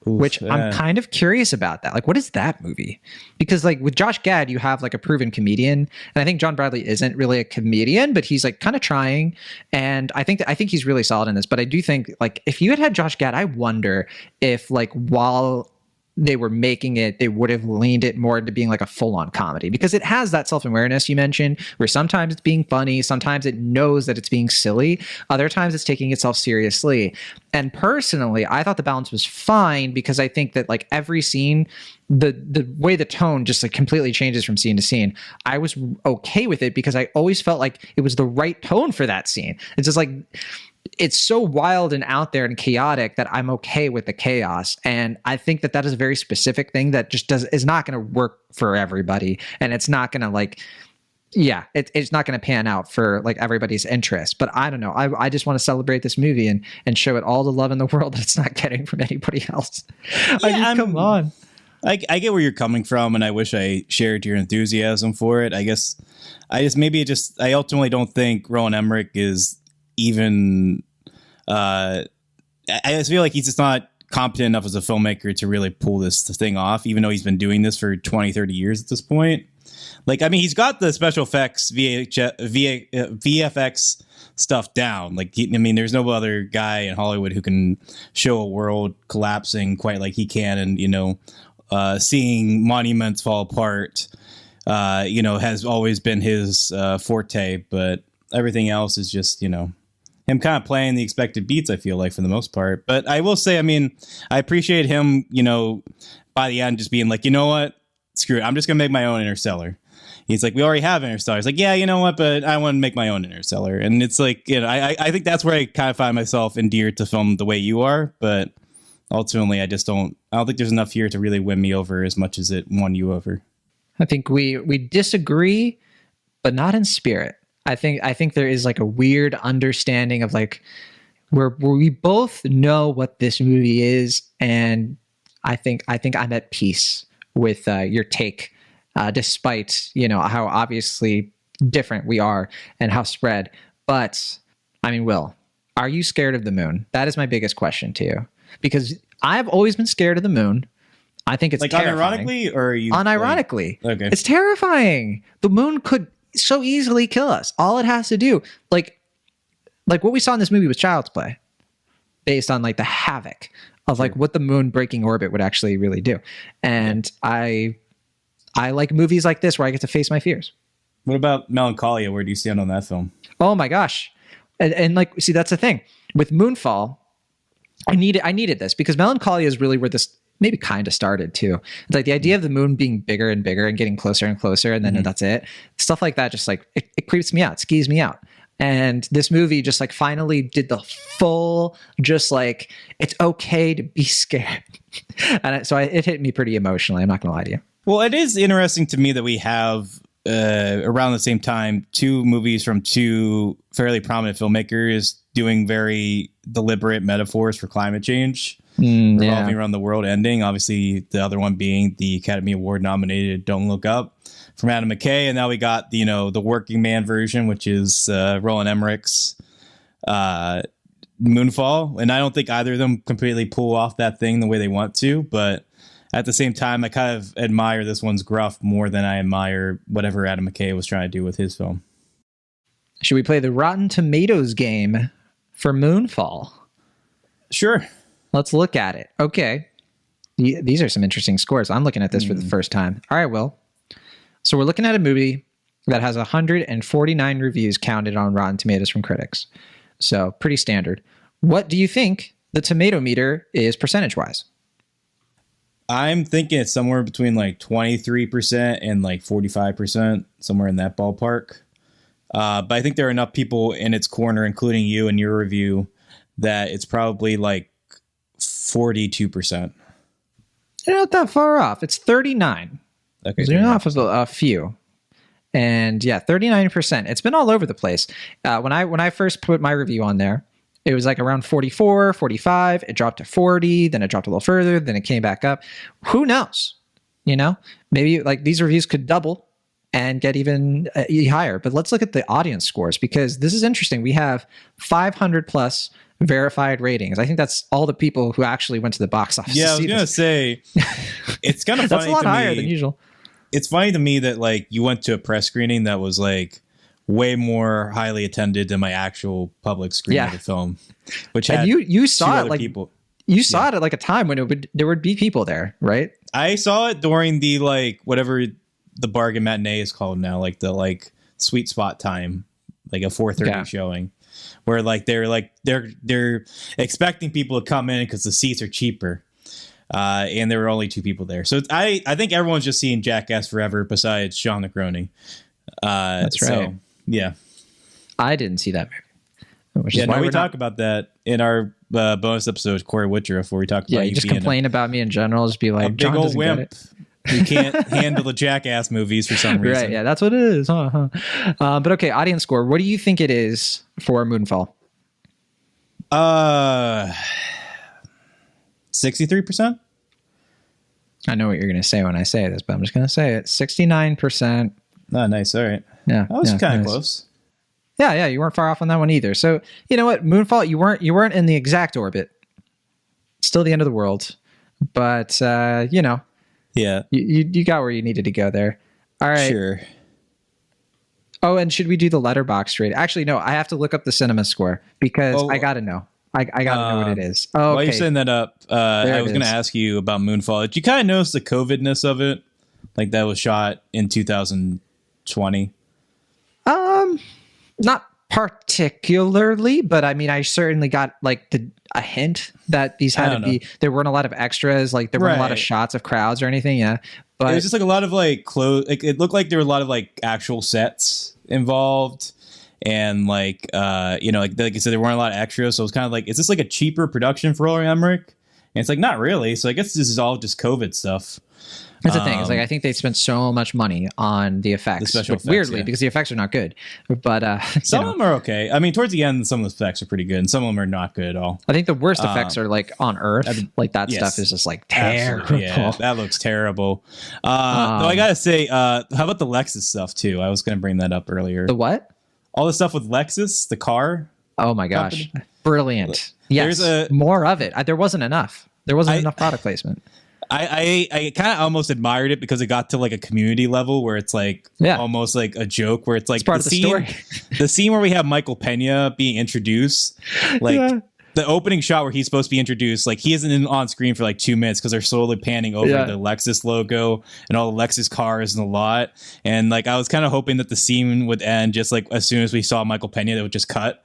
Oof, which yeah. I'm kind of curious about that. Like, what is that movie? Because like with Josh Gad, you have like a proven comedian, and I think John Bradley isn't really a comedian, but he's like kind of trying. And I think he's really solid in this. But I do think like if you had Josh Gad, I wonder if like while they were making it, they would have leaned it more into being like a full-on comedy, because it has that self-awareness you mentioned, where sometimes it's being funny, sometimes it knows that it's being silly, other times it's taking itself seriously. And personally, I thought the balance was fine, because I think that like every scene, the way the tone just like completely changes from scene to scene, I was okay with it because I always felt like it was the right tone for that scene. It's just like, it's so wild and out there and chaotic that I'm okay with the chaos. And I think that is a very specific thing that just is not going to work for everybody. And it's not going to like, it's not going to pan out for like everybody's interest. But I don't know. I just want to celebrate this movie and show it all the love in the world that it's not getting from anybody else. Yeah, come on. I get where you're coming from, and I wish I shared your enthusiasm for it. I ultimately don't think Roland Emmerich is even I just feel like he's just not competent enough as a filmmaker to really pull this thing off, even though he's been doing this for 20, 30 years at this point. Like, I mean, he's got the special effects VFX stuff down. Like, there's no other guy in Hollywood who can show a world collapsing quite like he can, and seeing monuments fall apart has always been his forte. But everything else is just him kind of playing the expected beats, I feel like, for the most part. But I will say, I mean, I appreciate him, by the end just being like, you know what? Screw it. I'm just going to make my own Interstellar. He's like, we already have Interstellar. It's like, yeah, you know what? But I want to make my own Interstellar. And it's like, I think that's where I kind of find myself endeared to film the way you are. But ultimately, I don't think there's enough here to really win me over as much as it won you over. I think we disagree, but not in spirit. I think there is like a weird understanding of like where we both know what this movie is, and I think I'm at peace with your take, despite how obviously different we are and how spread. But I mean, Will, are you scared of the moon? That is my biggest question to you, because I've always been scared of the moon. I think it's like terrifying. Unironically, or are you unironically? Okay, it's terrifying. The moon could so easily kill us. All it has to do, like what we saw in this movie was child's play, based on like the havoc of like what the moon breaking orbit would actually really do. And I like movies like this where I get to face my fears. What about Melancholia? Where do you stand on that film? Oh my gosh. And like, see, that's the thing with Moonfall. I needed this because Melancholia is really where this maybe kind of started too. It's like the idea of the moon being bigger and bigger and getting closer and closer, and then that's it. Stuff like that just like it creeps me out, it skis me out. And this movie just like finally did the full, just like, it's okay to be scared. And so it hit me pretty emotionally. I'm not gonna lie to you. Well, it is interesting to me that we have around the same time 2 movies from 2 fairly prominent filmmakers doing very deliberate metaphors for climate change. revolving around the world ending. Obviously, the other one being the Academy Award nominated Don't Look Up from Adam McKay, and now we got the working man version, which is Roland Emmerich's Moonfall. And I don't think either of them completely pull off that thing the way they want to, but at the same time, I kind of admire this one's gruff more than I admire whatever Adam McKay was trying to do with his film. Should we play the Rotten Tomatoes game for Moonfall? Sure. Let's look at it. Okay. These are some interesting scores. I'm looking at this for the first time. All right, Will. So we're looking at a movie that has 149 reviews counted on Rotten Tomatoes from critics. So pretty standard. What do you think the tomato meter is percentage-wise? I'm thinking it's somewhere between like 23% and like 45%, somewhere in that ballpark. But I think there are enough people in its corner, including you and your review, that it's probably like 42%. You're not that far off. It's 39. Okay. You're off a few. And yeah, 39%. It's been all over the place. When I first put my review on there, it was like around 44, 45. It dropped to 40. Then it dropped a little further. Then it came back up. Who knows? Maybe like these reviews could double and get even higher. But let's look at the audience scores, because this is interesting. We have 500 plus verified ratings. I think that's all the people who actually went to the box office. Yeah, I was going to say, it's kind of funny. That's a lot higher than usual. It's funny to me that like you went to a press screening that was like way more highly attended than my actual public screening of the film, which had you saw it like people. You saw it at like a time when there would be people there, right? I saw it during the like whatever the bargain matinee is called now, like the like sweet spot time, like a 4:30 showing, where like they're expecting people to come in because the seats are cheaper. And there were only 2 people there. So I think everyone's just seeing Jackass Forever besides Sean Negroni. That's right. So, yeah. I didn't see that movie. We talk about that in our bonus episode with Corey Woodruff, where we talk about you just complain about me in general. Just be like, a big old wimp. You can't handle the Jackass movies for some reason. Right, yeah, that's what it is. But okay, audience score. What do you think it is for Moonfall? 63%? I know what you're going to say when I say this, but I'm just going to say it. 69%. Oh, nice. All right. Yeah. That was kind of close. Yeah, you weren't far off on that one either. So, you know what? Moonfall, you weren't in the exact orbit. Still the end of the world. But, Yeah. You got where you needed to go there. All right. Sure. Oh, and should we do the letterbox rate? Actually, no, I have to look up the cinema score because I got to know. I got to know what it is. Oh, okay. While you're setting that up, I was going to ask you about Moonfall. Did you kind of notice the COVID-ness of it? Like that was shot in 2020? Not particularly, but I mean, I certainly got like a hint that these had to be, there weren't a lot of extras, like there weren't a lot of shots of crowds or anything. Yeah. But it was just like a lot of like clothes. Like it looked like there were a lot of like actual sets involved. And like, like I said, there weren't a lot of extras. So it was kind of like, is this like a cheaper production for Roland Emmerich? And it's like, not really. So I guess this is all just COVID stuff. That's the thing. It's like, I think they spent so much money on the effects. The special effects, weirdly, because the effects are not good. But some of them are okay. I mean, towards the end, some of the effects are pretty good, and some of them are not good at all. I think the worst effects are like on Earth. Like that stuff is just like terrible. Yeah, that looks terrible. Though I gotta say, how about the Lexus stuff too? I was gonna bring that up earlier. The what? All the stuff with Lexus, the car. Oh my gosh, company. Brilliant! Yes, more of it. There wasn't enough. There wasn't enough product placement. I kind of almost admired it because it got to like a community level where it's like almost like a joke where it's like part of the story. The scene where we have Michael Pena being introduced, like the opening shot where he's supposed to be introduced, like he isn't on screen for like 2 minutes because they're slowly panning over the Lexus logo and all the Lexus cars in the lot. And like I was kind of hoping that the scene would end just like as soon as we saw Michael Pena, that would just cut.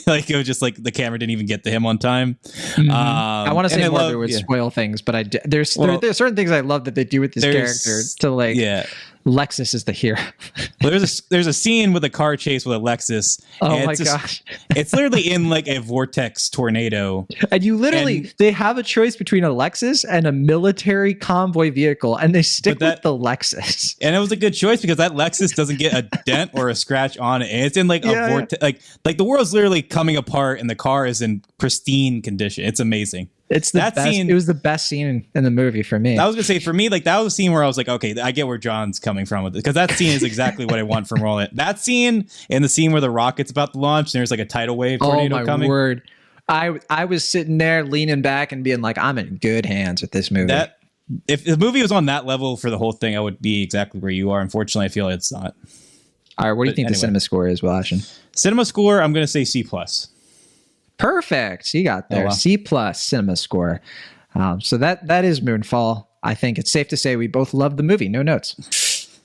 Like it was just like the camera didn't even get to him on time. Mm-hmm. I want to say more that would spoil things, but there's certain things I love that they do with this character to like Lexus is the hero. There's a scene with a car chase with a Lexus. Oh my gosh. It's literally in like a vortex tornado. And you literally, they have a choice between a Lexus and a military convoy vehicle, and they stick with the Lexus. And it was a good choice because that Lexus doesn't get a dent or a scratch on it. And it's in like a vortex, like the world's literally coming apart and the car is in pristine condition. It's amazing. It's the That best. scene- It was the best scene in the movie for me. I was gonna say for me, like that was a scene where I was like, okay, I get where John's coming from with it, because that scene is exactly what I want from Roland. That scene and the scene where the rocket's about to launch, and there's like a tidal wave tornado oh my coming. word! I was sitting there leaning back and being like, I'm in good hands with this movie. That if the movie was on that level for the whole thing, I would be exactly where you are. Unfortunately, I feel it's not. All right, what do you think the cinema score is, Washington? Cinema score, I'm gonna say C plus. Perfect. You got there. Oh, wow. C plus cinema score. So that is Moonfall. I think it's safe to say we both love the movie. No notes.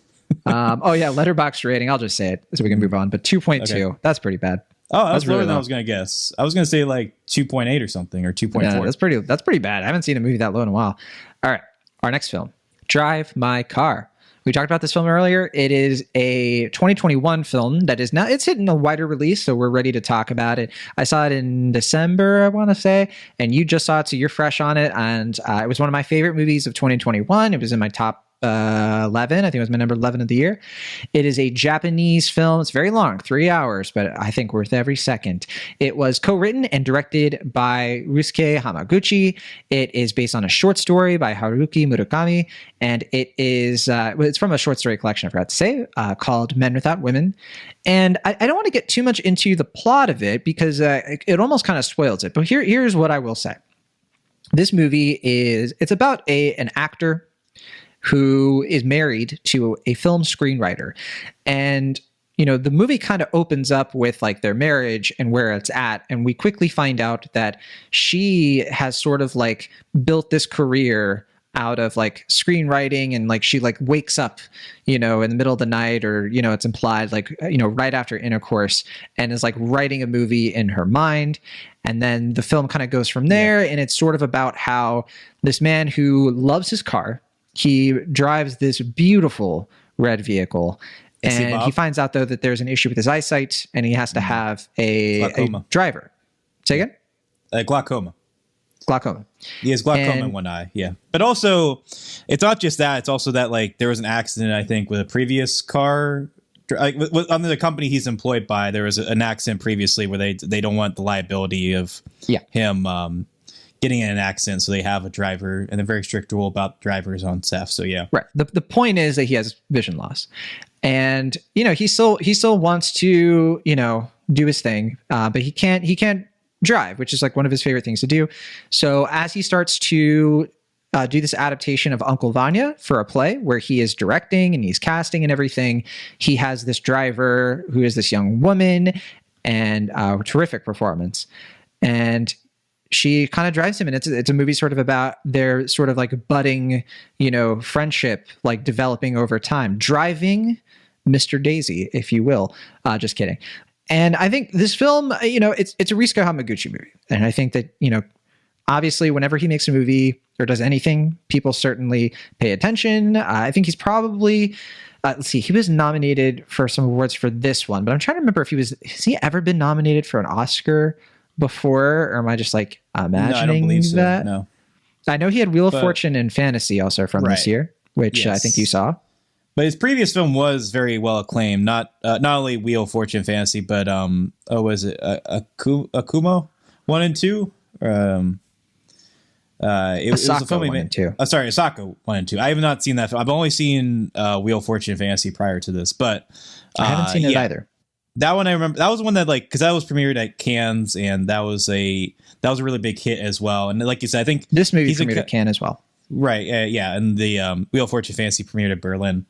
Oh yeah, letterbox rating. I'll just say it so we can move on. But 2.2. Okay. That's pretty bad. Oh, that's really lower than I low. was gonna guess. I was gonna say like 2.8 or something, or 2.4. Yeah, that's pretty bad. I haven't seen a movie that low in a while. All right, our next film, Drive My Car. We talked about this film earlier. It is a 2021 film that is now, it's hitting a wider release, so we're ready to talk about it. I saw it in December, I want to say, and you just saw it, so you're fresh on it. And it was one of my favorite movies of 2021. It was in my top 11. I think it was my number 11 of the year. It is a Japanese film. It's very long, 3 hours, but I think worth every second. It was co-written and directed by Ryusuke Hamaguchi. It is based on a short story by Haruki Murakami, and it is it's from a short story collection, I forgot to say, called Men Without Women. And I don't want to get too much into the plot of it because it almost kind of spoils it. But here's what I will say. This movie it's about an actor who is married to a film screenwriter. And, you know, the movie kind of opens up with like their marriage and where it's at. And we quickly find out that she has sort of like built this career out of like screenwriting, and like she like wakes up, you know, in the middle of the night, or, you know, it's implied like, you know, right after intercourse, and is like writing a movie in her mind. And then the film kind of goes from there. And it's sort of about how this man who loves his car, he drives this beautiful red vehicle, and he finds out though that there's an issue with his eyesight, and he has to have a driver. Say again? Glaucoma. Glaucoma. He has glaucoma in one eye. Yeah, but also, it's not just that. It's also that like there was an accident, I think, with a previous car. Like under the company he's employed by, there was an accident previously where they don't want the liability of him getting in an accident, so they have a driver, and a very strict rule about drivers on staff. So yeah, right. The point is that he has vision loss, and you know he still wants to, you know, do his thing, but he can't drive, which is like one of his favorite things to do. So as he starts to do this adaptation of Uncle Vanya for a play where he is directing and he's casting and everything, he has this driver who is this young woman, and terrific performance, and she kind of drives him, and it's a movie sort of about their sort of like budding, you know, friendship, like developing over time, driving Mr. Daisy, if you will. Just kidding. And I think this film, you know, it's a Ryusuke Hamaguchi movie, and I think that, you know, obviously whenever he makes a movie or does anything, people certainly pay attention. I think he's probably let's see, he was nominated for some awards for this one, but I'm trying to remember if has he ever been nominated for an Oscar before, or am I just like imagining I don't believe so. that? No. I know he had Wheel of Fortune and Fantasy also from this year, which I think you saw. But his previous film was very well acclaimed. Not only Wheel of Fortune Fantasy, but was it Akumo 1 and 2? It was a film 1 and 2. Sorry, Asako 1 and 2. I have not seen that film. I've only seen Wheel of Fortune Fantasy prior to this, but I haven't seen it either. That one I remember. That was one that like, because that was premiered at Cannes, and that was a really big hit as well. And like you said, I think this movie premiered at Cannes as well. Right. Yeah. And the Wheel of Fortune Fantasy premiered at Berlin.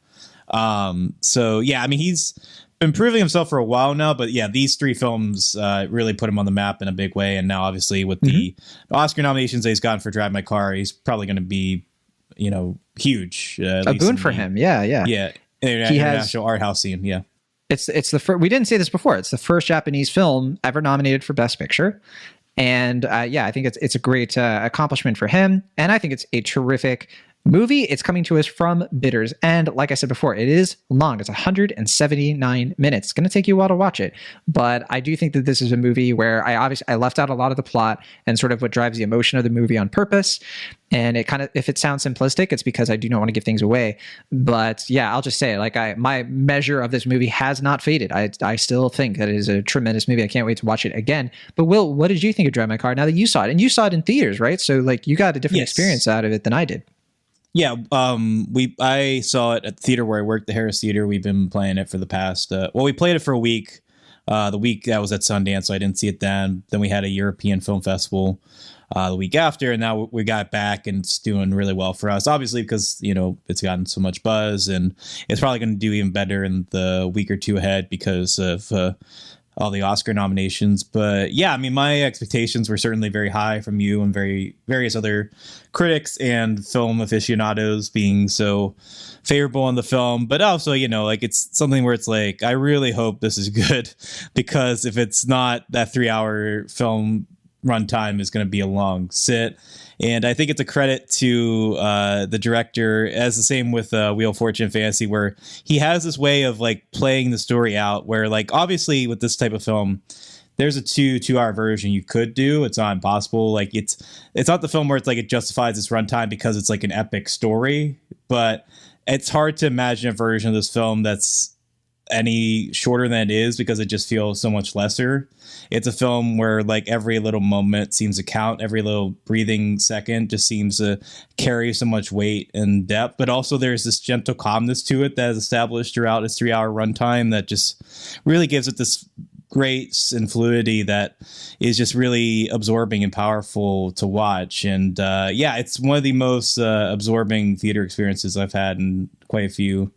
So yeah, I mean, he's been proving himself for a while now, but yeah, these three films really put him on the map in a big way. And now obviously with the Oscar nominations that he's gotten for Drive My Car, he's probably going to be, you know, huge. A boon for him. Yeah. Yeah. International art house scene. Yeah. It's the first, we didn't say this before. It's the first Japanese film ever nominated for Best Picture. And I think it's a great accomplishment for him. And I think it's a terrific Movie, it's coming to us from Bitters. And like I said before, it is long. It's 179 minutes. It's going to take you a while to watch it. But I do think that this is a movie where I left out a lot of the plot and sort of what drives the emotion of the movie on purpose. And it kind of, if it sounds simplistic, it's because I do not want to give things away. But yeah, I'll just say, like, my measure of this movie has not faded. I still think that it is a tremendous movie. I can't wait to watch it again. But Will, what did you think of Drive My Car now that you saw it? And you saw it in theaters, right? So like you got a different experience out of it than I did. Yeah, I saw it at the theater where I worked, the Harris Theater. We've been playing it for the past, we played it for a week. The week that was at Sundance, so I didn't see it then. Then we had a European Film Festival the week after, and now we got back, and it's doing really well for us. Obviously, because it's gotten so much buzz, and it's probably going to do even better in the week or two ahead because of all the Oscar nominations. But yeah, I mean, my expectations were certainly very high from you and various other critics and film aficionados being so favorable on the film. But also, like, it's something where it's like, I really hope this is good, because if it's not, that 3-hour film runtime is going to be a long sit. And I think it's a credit to the director, as the same with Wheel of Fortune and Fantasy, where he has this way of like playing the story out, where like obviously with this type of film, there's a 2-hour version you could do. It's not impossible. Like it's not the film where it's like it justifies its runtime because it's like an epic story, but it's hard to imagine a version of this film that's any shorter than it is, because it just feels so much lesser. It's a film where like every little moment seems to count, every little breathing second just seems to carry so much weight and depth, but also there's this gentle calmness to it that is established throughout its 3-hour runtime that just really gives it this grace and fluidity that is just really absorbing and powerful to watch. And yeah, it's one of the most absorbing theater experiences I've had in quite a few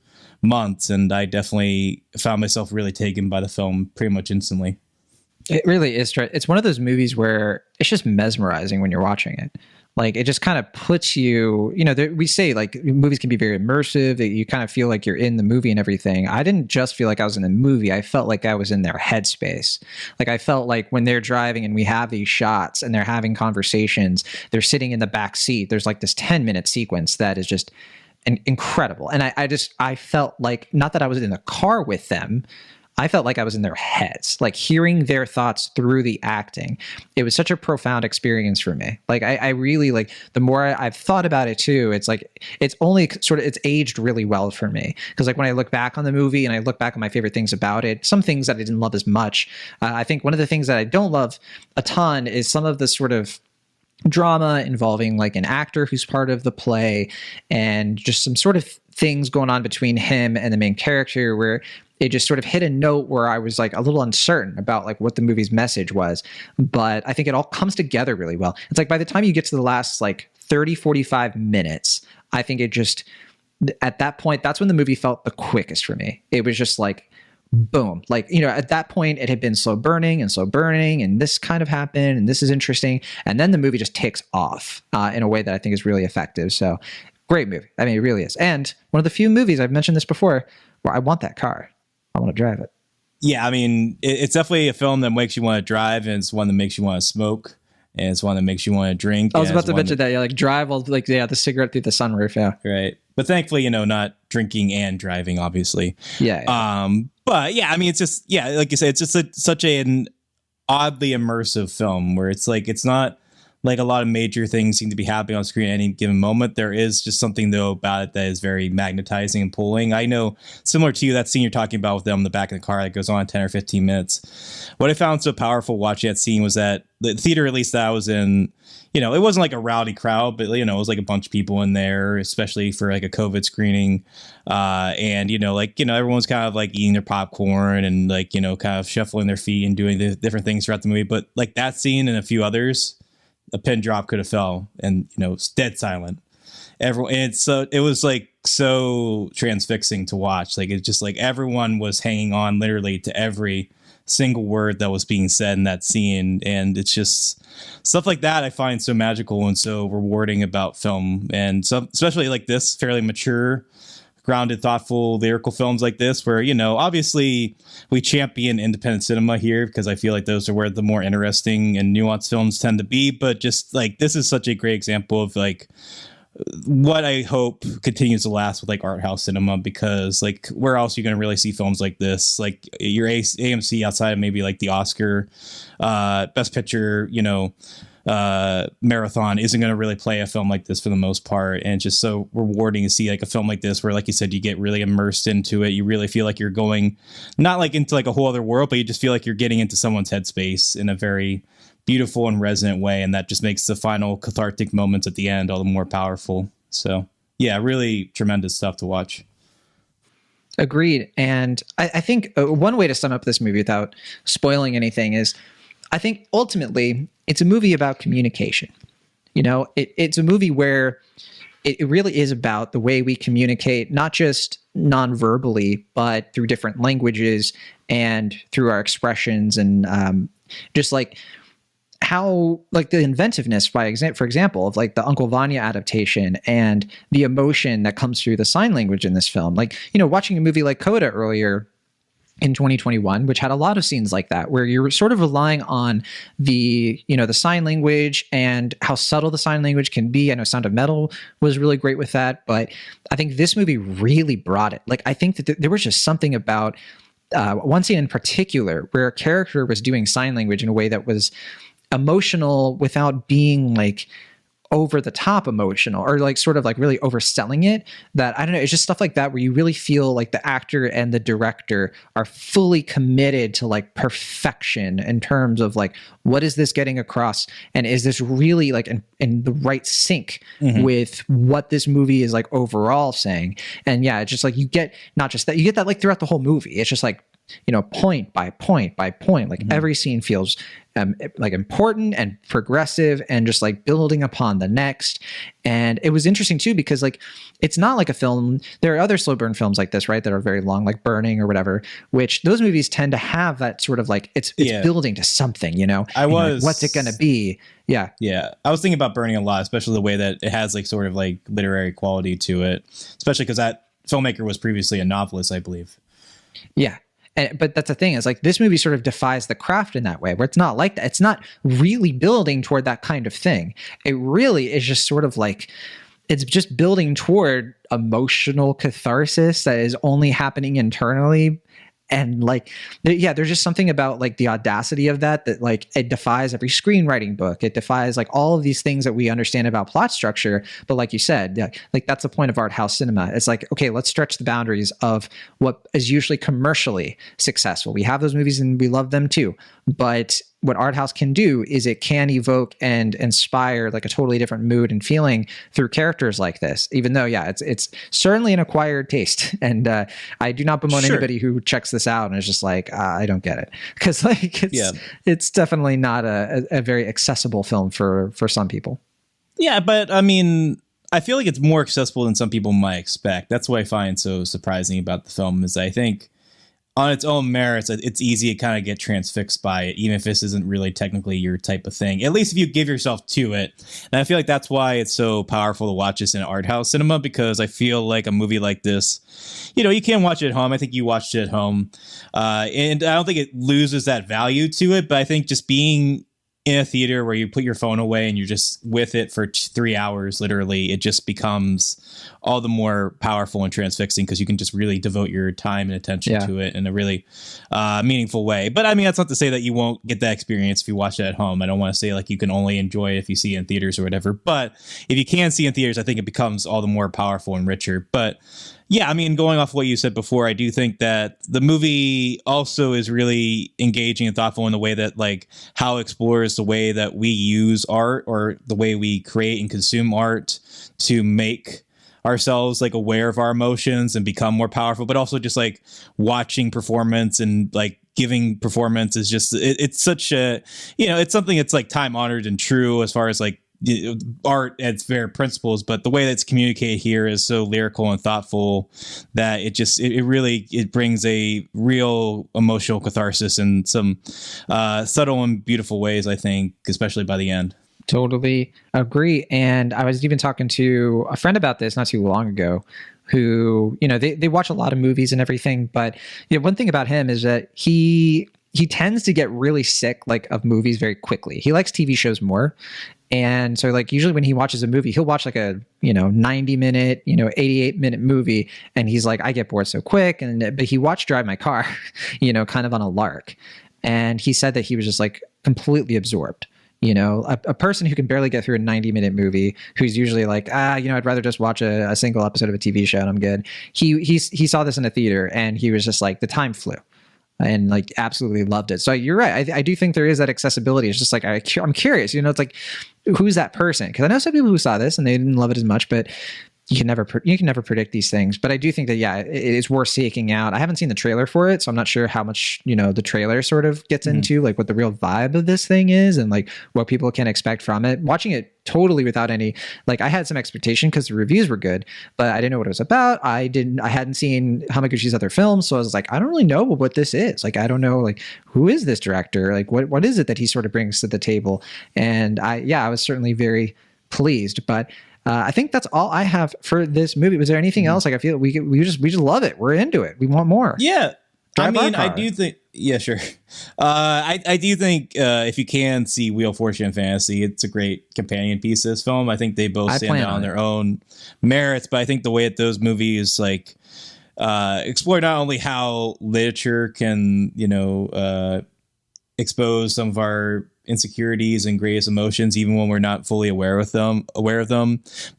months, and I definitely found myself really taken by the film pretty much instantly. It really is. It's one of those movies where it's just mesmerizing when you're watching it. Like, it just kind of puts you, we say like movies can be very immersive, that you kind of feel like you're in the movie and everything. I didn't just feel like I was in the movie. I felt like I was in their headspace. Like, I felt like when they're driving and we have these shots and they're having conversations, they're sitting in the back seat. There's like this 10-minute sequence that is just incredible. And I felt like, not that I was in the car with them, I felt like I was in their heads, like hearing their thoughts through the acting. It was such a profound experience for me. Like, I really, like, the more I've thought about it too, it's like, it's only sort of, it's aged really well for me. Because like when I look back on the movie and I look back on my favorite things about it, some things that I didn't love as much. I think one of the things that I don't love a ton is some of the sort of drama involving like an actor who's part of the play, and just some sort of things going on between him and the main character where it just sort of hit a note where I was like a little uncertain about like what the movie's message was. But I think it all comes together really well. It's like by the time you get to the last like 30-45 minutes, I think it just, at that point, that's when the movie felt the quickest for me. It was just like, boom, like, at that point it had been slow burning, and this kind of happened, and this is interesting, and then the movie just takes off in a way that I think is really effective. So great movie. I mean, it really is. And one of the few movies, I've mentioned this before, where I want that car. I want to drive it. Yeah, I mean, it's definitely a film that makes you want to drive, and it's one that makes you want to smoke, and it's one that makes you want to drink. I was about to mention that, yeah, like drive, like, yeah, the cigarette through the sunroof, yeah. Right. But thankfully, not drinking and driving, obviously. Yeah. But yeah, I mean, it's just, yeah, like you said, it's just such an oddly immersive film where it's like, it's not like a lot of major things seem to be happening on screen at any given moment. There is just something, though, about it that is very magnetizing and pulling. I know, similar to you, that scene you're talking about with them in the back of the car that goes on 10 or 15 minutes. What I found so powerful watching that scene was that the theater, at least that I was in, it wasn't like a rowdy crowd, but, it was like a bunch of people in there, especially for like a COVID screening. And, everyone's kind of like eating their popcorn and like, kind of shuffling their feet and doing the different things throughout the movie. But like that scene and a few others, a pin drop could have fell, and it's dead silent. Everyone, and so it was like so transfixing to watch. Like, it's just like everyone was hanging on literally to every single word that was being said in that scene. And it's just stuff like that I find so magical and so rewarding about film. And so, especially like this fairly mature, grounded, thoughtful, lyrical films like this, where, obviously we champion independent cinema here because I feel like those are where the more interesting and nuanced films tend to be. But just like, this is such a great example of like what I hope continues to last with like art house cinema, because like where else are you going to really see films like this? Like your AMC outside of maybe like the Oscar Best Picture, marathon isn't going to really play a film like this for the most part. And it's just so rewarding to see like a film like this where, like you said, you get really immersed into it. You really feel like you're going not like into like a whole other world, but you just feel like you're getting into someone's headspace in a very beautiful and resonant way. And that just makes the final cathartic moments at the end all the more powerful. So yeah, really tremendous stuff to watch. Agreed. And I think one way to sum up this movie without spoiling anything is, I think ultimately it's a movie about communication. It's a movie where it really is about the way we communicate, not just non-verbally, but through different languages and through our expressions, and just like how, like the inventiveness, for example, of like the Uncle Vanya adaptation and the emotion that comes through the sign language in this film. Like, watching a movie like Coda earlier in 2021, which had a lot of scenes like that, where you're sort of relying on the sign language and how subtle the sign language can be. I know Sound of Metal was really great with that, but I think this movie really brought it. Like, I think that there was just something about one scene in particular where a character was doing sign language in a way that was emotional without being like over the top emotional, or like sort of like really overselling it. That, I don't know, it's just stuff like that where you really feel like the actor and the director are fully committed to like perfection in terms of like, what is this getting across, and is this really like in the right sync with what this movie is like overall saying. And yeah, it's just like you get not just that, you get that like throughout the whole movie. It's just like, point by point by point, like every scene feels like important and progressive and just like building upon the next. And it was interesting too, because like, it's not like a film. There are other slow burn films like this, right, that are very long, like Burning or whatever, which those movies tend to have that sort of like, it's building to something, what's it going to be? Yeah. I was thinking about Burning a lot, especially the way that it has like sort of like literary quality to it, especially because that filmmaker was previously a novelist, I believe. Yeah. But that's the thing, is like this movie sort of defies the craft in that way, where it's not like that. It's not really building toward that kind of thing. It really is just sort of like, it's just building toward emotional catharsis that is only happening internally. And like, there's just something about like the audacity of that like it defies every screenwriting book. It defies like all of these things that we understand about plot structure. But like you said, like that's the point of art house cinema. It's like, okay, let's stretch the boundaries of what is usually commercially successful. We have those movies and we love them too. But what art house can do is it can evoke and inspire like a totally different mood and feeling through characters like this, even though, it's certainly an acquired taste. And I do not bemoan anybody who checks this out and is just like, I don't get it. Because like, it's definitely not a very accessible film for some people. Yeah, but I mean, I feel like it's more accessible than some people might expect. That's what I find so surprising about the film, is I think on its own merits, it's easy to kind of get transfixed by it, even if this isn't really technically your type of thing, at least if you give yourself to it. And I feel like that's why it's so powerful to watch this in art house cinema, because I feel like a movie like this, you can watch it at home. I think you watched it at home. And I don't think it loses that value to it, but I think just being in a theater where you put your phone away and you're just with it for 3 hours, literally, it just becomes all the more powerful and transfixing, because you can just really devote your time and attention to it in a really meaningful way. But I mean, that's not to say that you won't get that experience if you watch it at home. I don't want to say like you can only enjoy it if you see it in theaters or whatever. But if you can see it in theaters, I think it becomes all the more powerful and richer. But yeah, I mean, going off what you said before, I do think that the movie also is really engaging and thoughtful in the way that like how it explores the way that we use art, or the way we create and consume art to make ourselves like aware of our emotions and become more powerful, but also just like watching performance and like giving performance is just, it's such a, it's something that's like time honored and true as far as like art at its very principles, but the way that it's communicated here is so lyrical and thoughtful that it really brings a real emotional catharsis in some subtle and beautiful ways, I think, especially by the end. Totally agree. And I was even talking to a friend about this not too long ago, who, they watch a lot of movies and everything, but one thing about him is that he tends to get really sick like of movies very quickly. He likes TV shows more. And so like usually when he watches a movie, he'll watch like a, 90-minute, 88-minute movie. And he's like, I get bored so quick. But he watched Drive My Car, kind of on a lark. And he said that he was just like completely absorbed. A person who can barely get through a 90-minute movie, who's usually like, I'd rather just watch a single episode of a TV show and I'm good. He saw this in a theater and he was just like, the time flew. And like absolutely loved it. So you're right. I do think there is that accessibility. It's just like I'm curious. It's like, who's that person? Because I know some people who saw this and they didn't love it as much, but you can never predict these things. But I do think that it is worth seeking out. I haven't seen the trailer for it, so I'm not sure how much the trailer sort of gets into like what the real vibe of this thing is and like what people can expect from it. Watching it totally without any I had some expectation because the reviews were good, but I didn't know what it was about. I hadn't seen Hamaguchi's other films, so I was like, I don't really know what this is. Like, I don't know who is this director? Like, what is it that he sort of brings to the table? And I was certainly very pleased, but. I think that's all I have for this movie. Was there anything else? Like, I feel we just love it. We're into it. We want more. Yeah. I do think, yeah, sure. I do think if you can see Wheel of Fortune and Fantasy, it's a great companion piece to this film. I think they both stand out on their own merits, but I think the way that those movies explore not only how literature can, expose some of our insecurities and greatest emotions, even when we're not fully aware of them,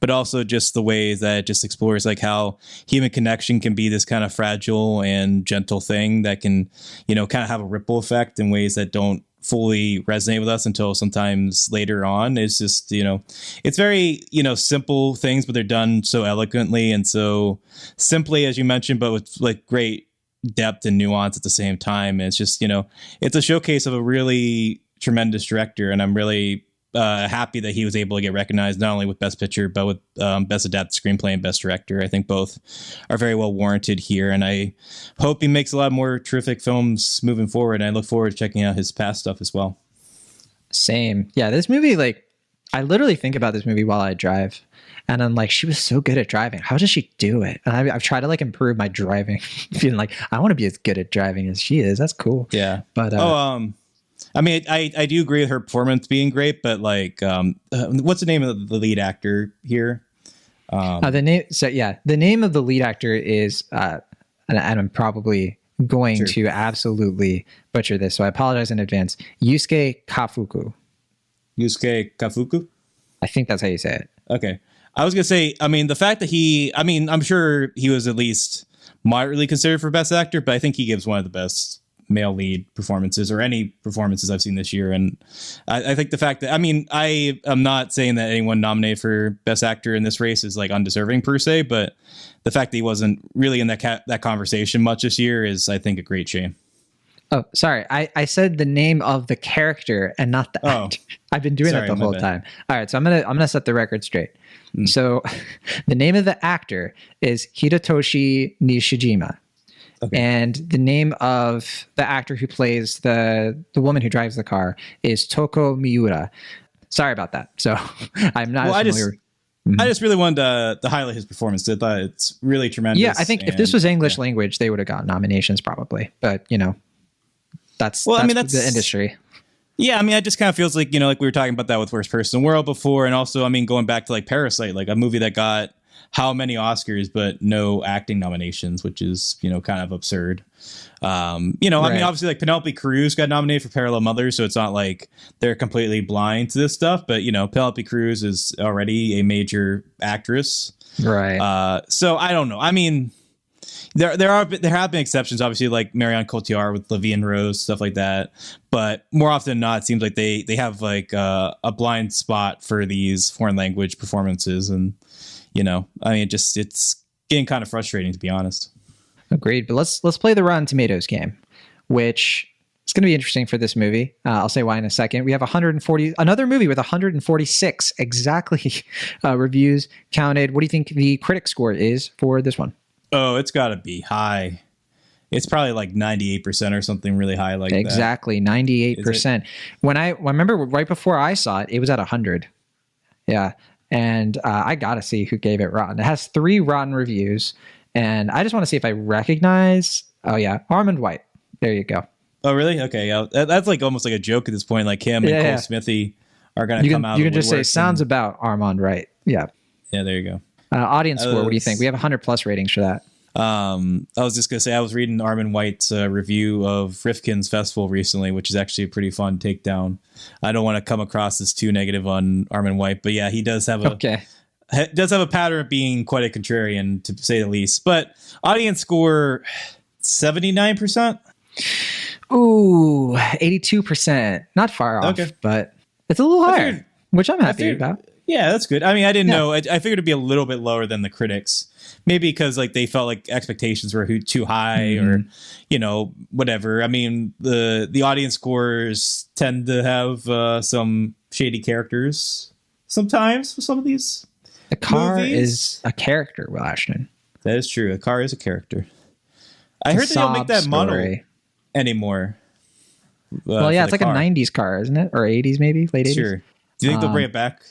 but also just the ways that it just explores like how human connection can be this kind of fragile and gentle thing that can, kind of have a ripple effect in ways that don't fully resonate with us until sometimes later on. It's just, it's very, simple things, but they're done so eloquently and so simply, as you mentioned, but with like great depth and nuance at the same time. And it's just, it's a showcase of a really tremendous director, and I'm really happy that he was able to get recognized not only with Best Picture but with Best Adapted Screenplay and Best Director. I think both are very well warranted here, and I hope he makes a lot more terrific films moving forward, and I look forward to checking out his past stuff as well. Same. Yeah, this movie, I literally think about this movie while I drive, and I'm like, she was so good at driving. How does she do it? And I've tried to improve my driving, feeling like I want to be as good at driving as she is. That's cool. Yeah. But I mean, I do agree with her performance being great, but what's the name of the lead actor here? The name of the lead actor is, and I'm probably going to absolutely butcher this, so I apologize in advance. Yusuke Kafuku. Yusuke Kafuku? I think that's how you say it. Okay. I was going to say, I mean, the fact that I'm sure he was at least moderately considered for Best Actor, but I think he gives one of the best male lead performances or any performances I've seen this year. And I think the fact that, I am not saying that anyone nominated for Best Actor in this race is undeserving per se, but the fact that he wasn't really in that conversation much this year is, I think, a great shame. Oh, sorry. I said the name of the character and not the actor. I've been doing that the whole time. All right. So I'm gonna set the record straight. So the name of the actor is Hidetoshi Nishijima. Okay. And the name of the actor who plays the woman who drives the car is Toko Miura. Sorry about that. So I'm not familiar. I just really wanted to highlight his performance. I thought it's really tremendous. Yeah, I think if this was English language, they would have gotten nominations probably. But, that's the industry. Yeah, it just kind of feels like, like we were talking about that with Worst Person in the World before. And also, going back to Parasite, a movie that got how many Oscars but no acting nominations, which is, kind of absurd. Right. Obviously Penelope Cruz got nominated for Parallel Mothers, so it's not like they're completely blind to this stuff, but Penelope Cruz is already a major actress. Right. So I don't know. There have been exceptions, obviously, like Marion Cotillard with La Vie en Rose, stuff like that. But more often than not, it seems like they have a blind spot for these foreign language performances, and it's getting kind of frustrating, to be honest. Agreed. But let's play the Rotten Tomatoes game, which is going to be interesting for this movie. I'll say why in a second. We have another movie with 146 exactly reviews counted. What do you think the critic score is for this one? Oh, it's got to be high. It's probably 98% or something really high that. Exactly, 98%. When I remember right before I saw it, it was at 100. Yeah, and I got to see who gave it rotten. It has 3 rotten reviews, and I just want to see if I recognize. Oh yeah, Armand White. There you go. Oh really? Okay, yeah. That's almost like a joke at this point. Him and Cole Smithy are going to come out. You can just say sounds about Armand Wright. Yeah. Yeah, there you go. Audience score. What do you think? We have 100+ ratings for that. I was just gonna say I was reading Armin White's review of Rifkin's Festival recently, which is actually a pretty fun takedown. I don't want to come across as too negative on Armin White, but yeah, he does have a pattern of being quite a contrarian, to say the least. But audience score 79%. Ooh, 82%. Not far off, but it's a little higher, which I'm happy about. Yeah, that's good. I mean, I didn't know. I figured it'd be a little bit lower than the critics. Maybe because like they felt like expectations were too high, or whatever. I mean, the audience scores tend to have some shady characters sometimes for some of these. The car movies. is a character, Will Ashton. That is true. A car is a character. I heard they don't make that model anymore. Well, yeah, it's like a 90s car, isn't it? Or 80s, maybe late 80s. Sure. Do you think they'll bring it back?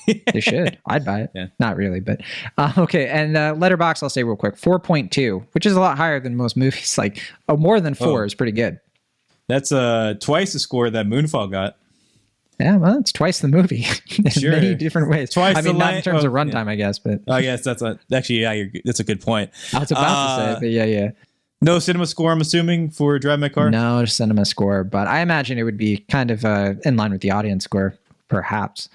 They should. I'd buy it. Yeah. Not really, but okay. And Letterboxd, I'll say real quick, 4.2, which is a lot higher than most movies. Like more than 4 is pretty good. That's twice the score that Moonfall got. Yeah, well, it's twice the movie in Sure. many different ways. Twice I mean, not in terms of runtime, yeah. I guess, but I guess that's a good point. I was about to say, but yeah. No cinema score, I'm assuming, for Drive My Car? No cinema score, but I imagine it would be kind of in line with the audience score, perhaps.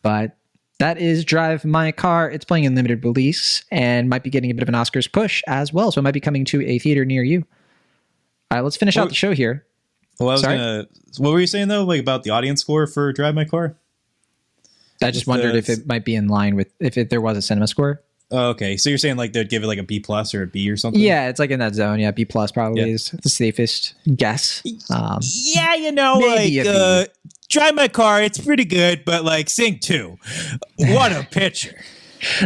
But that is Drive My Car. It's playing in limited release and might be getting a bit of an Oscars push as well. So it might be coming to a theater near you. All right, let's finish out the show here. Well, what were you saying though, like about the audience score for Drive My Car? I just wondered if it might be in line with if there was a cinema score. Oh, okay, so you're saying like they'd give it like a B+ or a B or something? Yeah, it's like in that zone. Yeah, B+ probably is the safest guess. Yeah, like Drive My Car, it's pretty good, but like Sing 2, what a picture.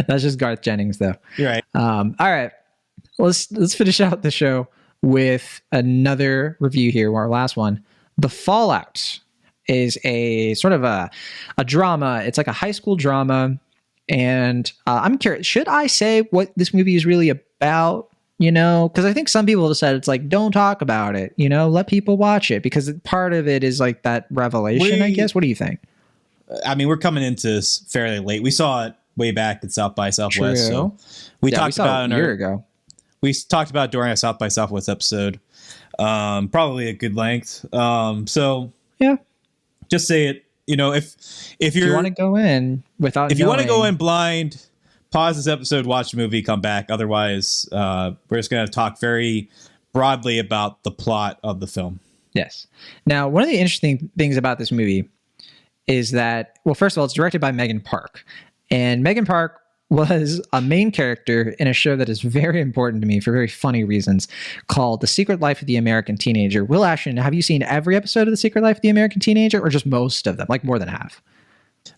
That's just Garth Jennings, though. You're right. All right, let's finish out the show with another review here. Our last one, The Fallout, is a sort of a drama. It's like a high school drama, and I'm curious. Should I say what this movie is really about? Because I think some people have said it's like, don't talk about it, let people watch it, because part of it is like that revelation, I guess. What do you think? I mean, we're coming into this fairly late. We saw it way back at South by Southwest. True. So we talked about it a year ago. We talked about during our South by Southwest episode. Probably a good length. So yeah, just say it. If you want to go in without, if you want to go in blind, pause this episode, watch the movie, come back. Otherwise, we're just going to talk very broadly about the plot of the film. Yes. Now, one of the interesting things about this movie is that, well, first of all, it's directed by Megan Park. And Megan Park was a main character in a show that is very important to me for very funny reasons called The Secret Life of the American Teenager. Will Ashton, have you seen every episode of The Secret Life of the American Teenager, or just most of them, like more than half?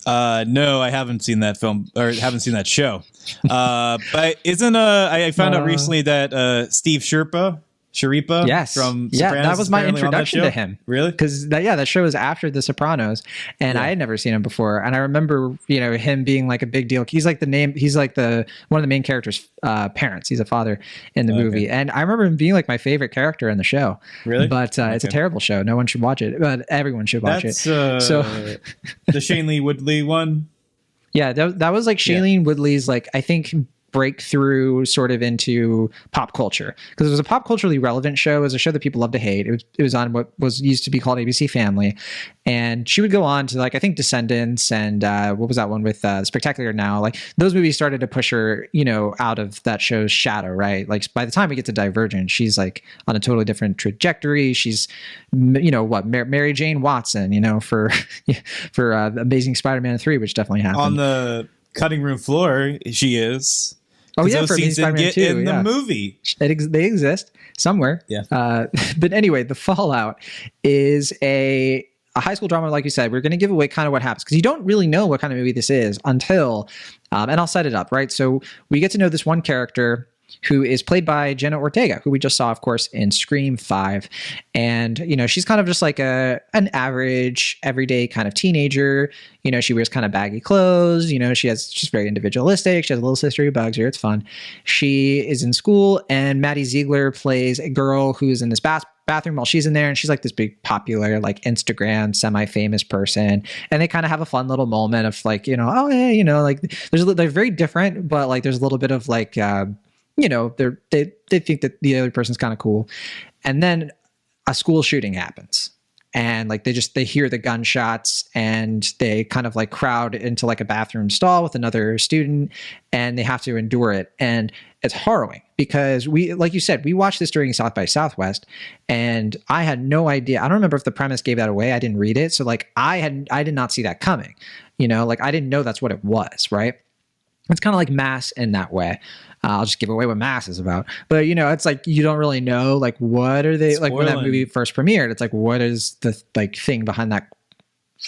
No, I haven't seen that film or haven't seen that show. But isn't I found out recently that Steve Sharpa yes, from Sopranos, that was my introduction to him. Really? Because that show is after The Sopranos, and I had never seen him before. And I remember, him being like a big deal. He's like one of the main characters' parents. He's a father in the movie, and I remember him being like my favorite character in the show. Really? But it's a terrible show. No one should watch it, but everyone should watch it. So the Shailene Woodley one. Yeah, that was like Shailene Woodley's, like, I think, breakthrough sort of into pop culture, because it was a pop culturally relevant show. It was a show that people love to hate. It was on what was used to be called ABC Family, and she would go on to, like, I think Descendants and what was that one with Spectacular Now, like those movies started to push her out of that show's shadow, right? Like by the time we get to Divergent, she's like on a totally different trajectory. She's Mary Jane Watson for Amazing Spider-Man 3, which definitely happened on the cutting room floor. She is. Oh yeah, for scenes didn't get in the movie. They exist somewhere. Yeah. But anyway, The Fallout is a high school drama, like you said. We're going to give away kind of what happens, because you don't really know what kind of movie this is until, and I'll set it up, right? So we get to know this one character who is played by Jenna Ortega, who we just saw, of course, in Scream 5. And, she's kind of just like an average, everyday kind of teenager. She wears kind of baggy clothes. She's very individualistic. She has a little sister who bugs her. It's fun. She is in school, and Maddie Ziegler plays a girl who is in this bathroom while she's in there, and she's like this big popular like Instagram semi-famous person, and they kind of have a fun little moment of like, you know, oh yeah, you know, like they're very different, but like there's a little bit of like you know, they think that the other person's kind of cool. And then a school shooting happens, and like they hear the gunshots, and they kind of like crowd into like a bathroom stall with another student, and they have to endure it. And it's harrowing because like you said, we watched this during South by Southwest, and I had no idea. I don't remember if the premise gave that away. I didn't read it. So like I did not see that coming, you know, like I didn't know that's what it was. Right. It's kind of like Mass in that way. I'll just give away what Mass is about. But, you know, it's like you don't really know, like, what are they, like, when that movie first premiered, it's like, what is the, like, thing behind that,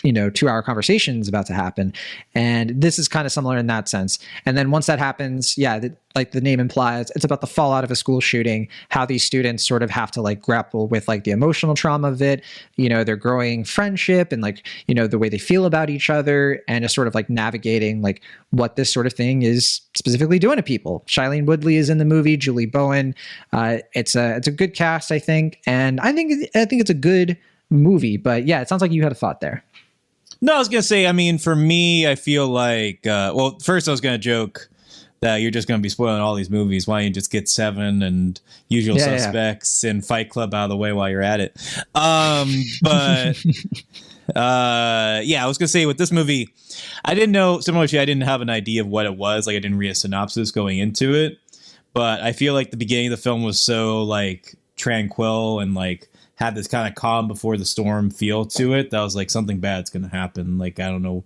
you know, 2-hour conversation is about to happen. And this is kind of similar in that sense. And then once that happens, yeah, like the name implies, it's about the fallout of a school shooting, how these students sort of have to like grapple with like the emotional trauma of it, you know, their growing friendship and like, you know, the way they feel about each other, and just sort of like navigating like what this sort of thing is specifically doing to people. Shailene Woodley is in the movie, Julie Bowen. It's a good cast, I think. And I think it's a good movie, but yeah, it sounds like you had a thought there. No, I was going to say, I mean, for me, I feel like, well, first I was going to joke that you're just going to be spoiling all these movies. Why don't you just get Seven and Usual Suspects and Fight Club out of the way while you're at it? But yeah, I was going to say with this movie, I didn't know, similar to you, I didn't have an idea of what it was. Like I didn't read a synopsis going into it, but I feel like the beginning of the film was so like tranquil and like had this kind of calm before the storm feel to it. That was like something bad's going to happen. Like, I don't know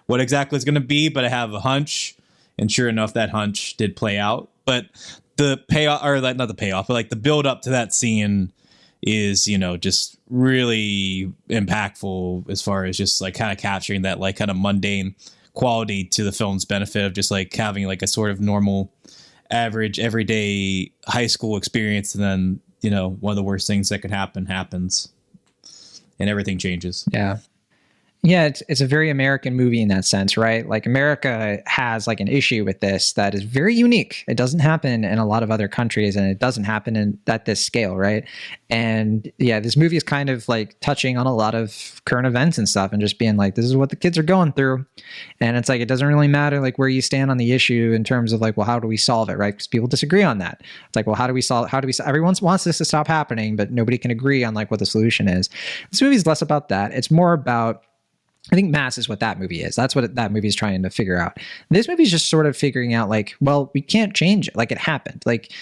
what exactly it's going to be, but I have a hunch. And sure enough, that hunch did play out. But the payoff, or like, not the payoff, but like the build up to that scene is, you know, just really impactful as far as just like kind of capturing that like kind of mundane quality to the film's benefit of just like having like a sort of normal, average, everyday high school experience. And then, you know, one of the worst things that could happen happens and everything changes. Yeah. Yeah, it's a very American movie in that sense, right? Like America has like an issue with this that is very unique. It doesn't happen in a lot of other countries, and it doesn't happen at this scale, right? And yeah, this movie is kind of like touching on a lot of current events and stuff, and just being like, this is what the kids are going through. And it's like, it doesn't really matter like where you stand on the issue in terms of like, well, how do we solve it, right? Because people disagree on that. It's like, well, how do we everyone wants this to stop happening, but nobody can agree on like what the solution is. This movie is less about that. It's more about, I think Mass is what that movie is. That's what that movie is trying to figure out. This movie is just sort of figuring out like, well, we can't change it. Like it happened. Like,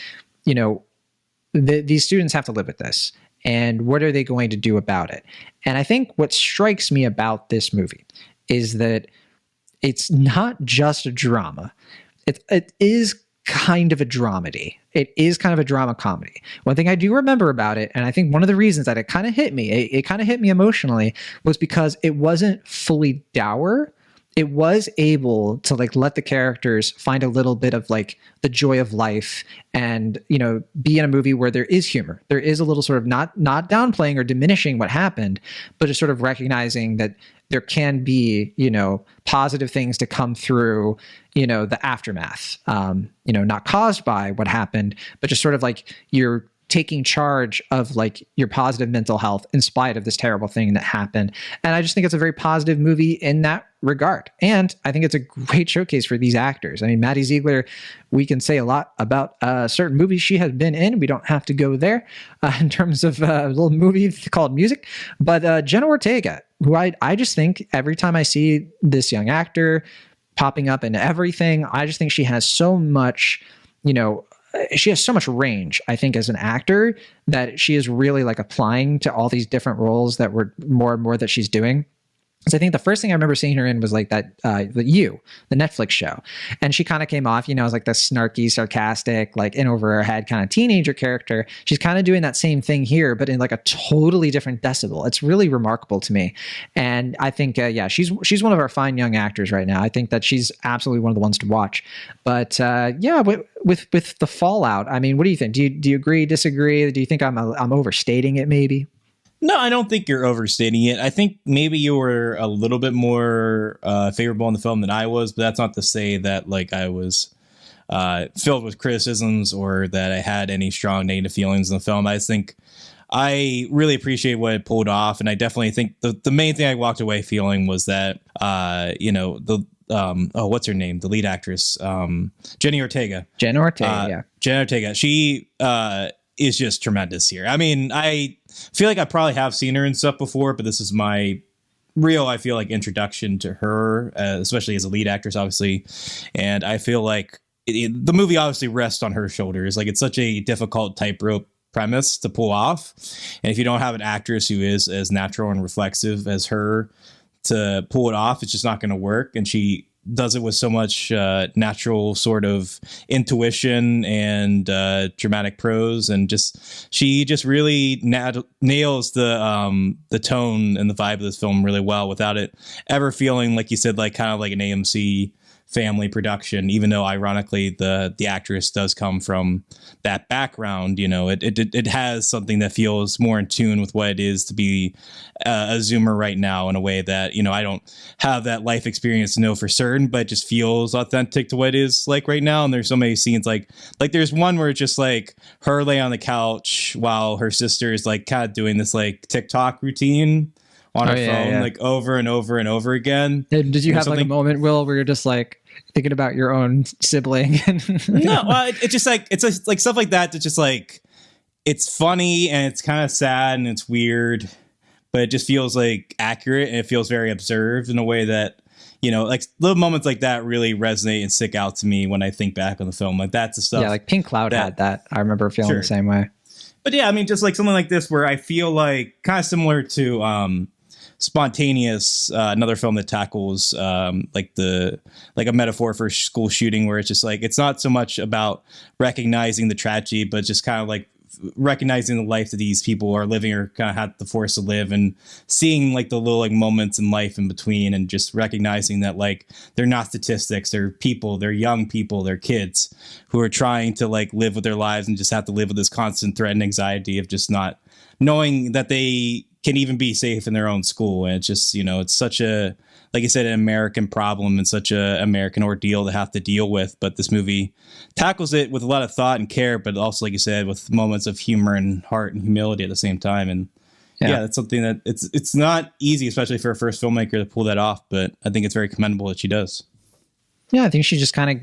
you know, these students have to live with this. And what are they going to do about it? And I think what strikes me about this movie is that it's not just a drama. It is kind of a dramedy. It is kind of a drama comedy. One thing I do remember about it, and I think one of the reasons that it kind of hit me, it kind of hit me emotionally, was because it wasn't fully dour. It was able to like let the characters find a little bit of like the joy of life, and, you know, be in a movie where there is humor. There is a little sort of not downplaying or diminishing what happened, but just sort of recognizing that there can be, you know, positive things to come through, you know, the aftermath, you know, not caused by what happened, but just sort of like you're taking charge of like your positive mental health in spite of this terrible thing that happened. And I just think it's a very positive movie in that regard. And I think it's a great showcase for these actors. I mean, Maddie Ziegler, we can say a lot about certain movies she has been in. We don't have to go there in terms of a little movie called Music. But Jenna Ortega, who I just think every time I see this young actor popping up in everything, I just think she has so much, you know, she has so much range, I think, as an actor, that she is really like applying to all these different roles that were more and more that she's doing. So I think the first thing I remember seeing her in was like that, the Netflix show. And she kind of came off, you know, as like the snarky, sarcastic, like in over her head kind of teenager character. She's kind of doing that same thing here, but in like a totally different decibel. It's really remarkable to me. And I think, yeah, she's one of our fine young actors right now. I think that she's absolutely one of the ones to watch. But yeah, with the fallout, I mean, what do you think? Do you agree, disagree? Do you think I'm overstating it maybe? No, I don't think you're overstating it. I think maybe you were a little bit more favorable in the film than I was, but that's not to say that like I was filled with criticisms or that I had any strong negative feelings in the film. I just think I really appreciate what it pulled off, and I definitely think the main thing I walked away feeling was that what's her name, the lead actress, Jenna Ortega. Jenna Ortega. She is just tremendous here. I mean, I feel like I probably have seen her in stuff before, but this is my real, I feel like, introduction to her, especially as a lead actress, obviously. And I feel like the movie obviously rests on her shoulders. Like, it's such a difficult tightrope premise to pull off, and if you don't have an actress who is as natural and reflexive as her to pull it off, it's just not going to work. And she does it with so much natural sort of intuition and dramatic prose, and she just really nails the tone and the vibe of this film really well, without it ever feeling, like you said, like kind of like an AMC family production, even though ironically the actress does come from that background. It has something that feels more in tune with what it is to be a Zoomer right now, in a way that, I don't have that life experience to know for certain, but it just feels authentic to what it is like right now. And there's so many scenes like there's one where it's just like her lay on the couch while her sister is like kind of doing this like TikTok routine on her phone, like over and over and over again. And did you have like a moment, Will, where you're just like thinking about your own sibling? No, it's just like, it's just like stuff like that. That's just like, it's funny and it's kind of sad and it's weird, but it just feels like accurate, and it feels very observed in a way that, like little moments like that really resonate and stick out to me when I think back on the film. Like, that's the stuff. Yeah, like Pink Cloud had that. I remember feeling the same way. But yeah, I mean, just like something like this where I feel like kind of similar to Spontaneous, another film that tackles like a metaphor for school shooting, where it's just like, it's not so much about recognizing the tragedy, but just kind of like recognizing the life that these people are living, or kind of have the force to live, and seeing like the little like moments in life in between, and just recognizing that like they're not statistics, they're people, they're young people, they're kids who are trying to like live with their lives, and just have to live with this constant threat and anxiety of just not knowing that they can even be safe in their own school. And it's just, it's such a, like you said, an American problem and such a American ordeal to have to deal with. But this movie tackles it with a lot of thought and care, but also, like you said, with moments of humor and heart and humility at the same time. And yeah, that's something that it's not easy, especially for a first filmmaker, to pull that off. But I think it's very commendable that she does. Yeah, I think she just kind of,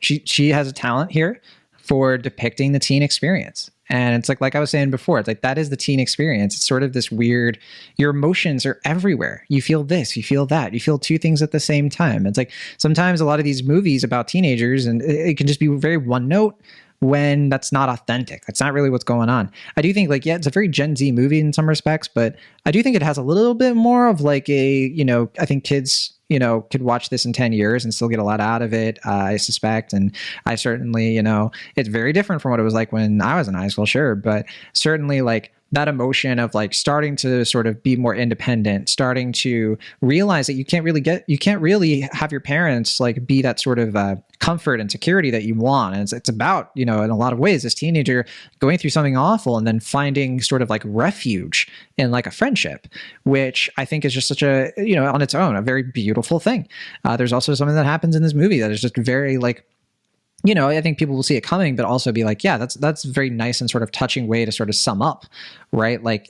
she has a talent here for depicting the teen experience. And it's like I was saying before, it's like, that is the teen experience. It's sort of this weird, your emotions are everywhere. You feel this, you feel that, you feel two things at the same time. It's like, sometimes a lot of these movies about teenagers, and it can just be very one note, when that's not authentic. That's not really what's going on. I do think it's a very Gen Z movie in some respects, but I do think it has a little bit more of like a, I think kids, could watch this in 10 years and still get a lot out of it, I suspect. And I certainly, it's very different from what it was like when I was in high school, sure. But certainly like that emotion of like starting to sort of be more independent, starting to realize that you can't really have your parents like be that sort of comfort and security that you want. And it's about, in a lot of ways, this teenager going through something awful and then finding sort of like refuge in like a friendship, which I think is just such a, on its own, a very beautiful thing. There's also something that happens in this movie that is just very like, I think people will see it coming, but also be like, yeah, that's a very nice and sort of touching way to sort of sum up, right? Like,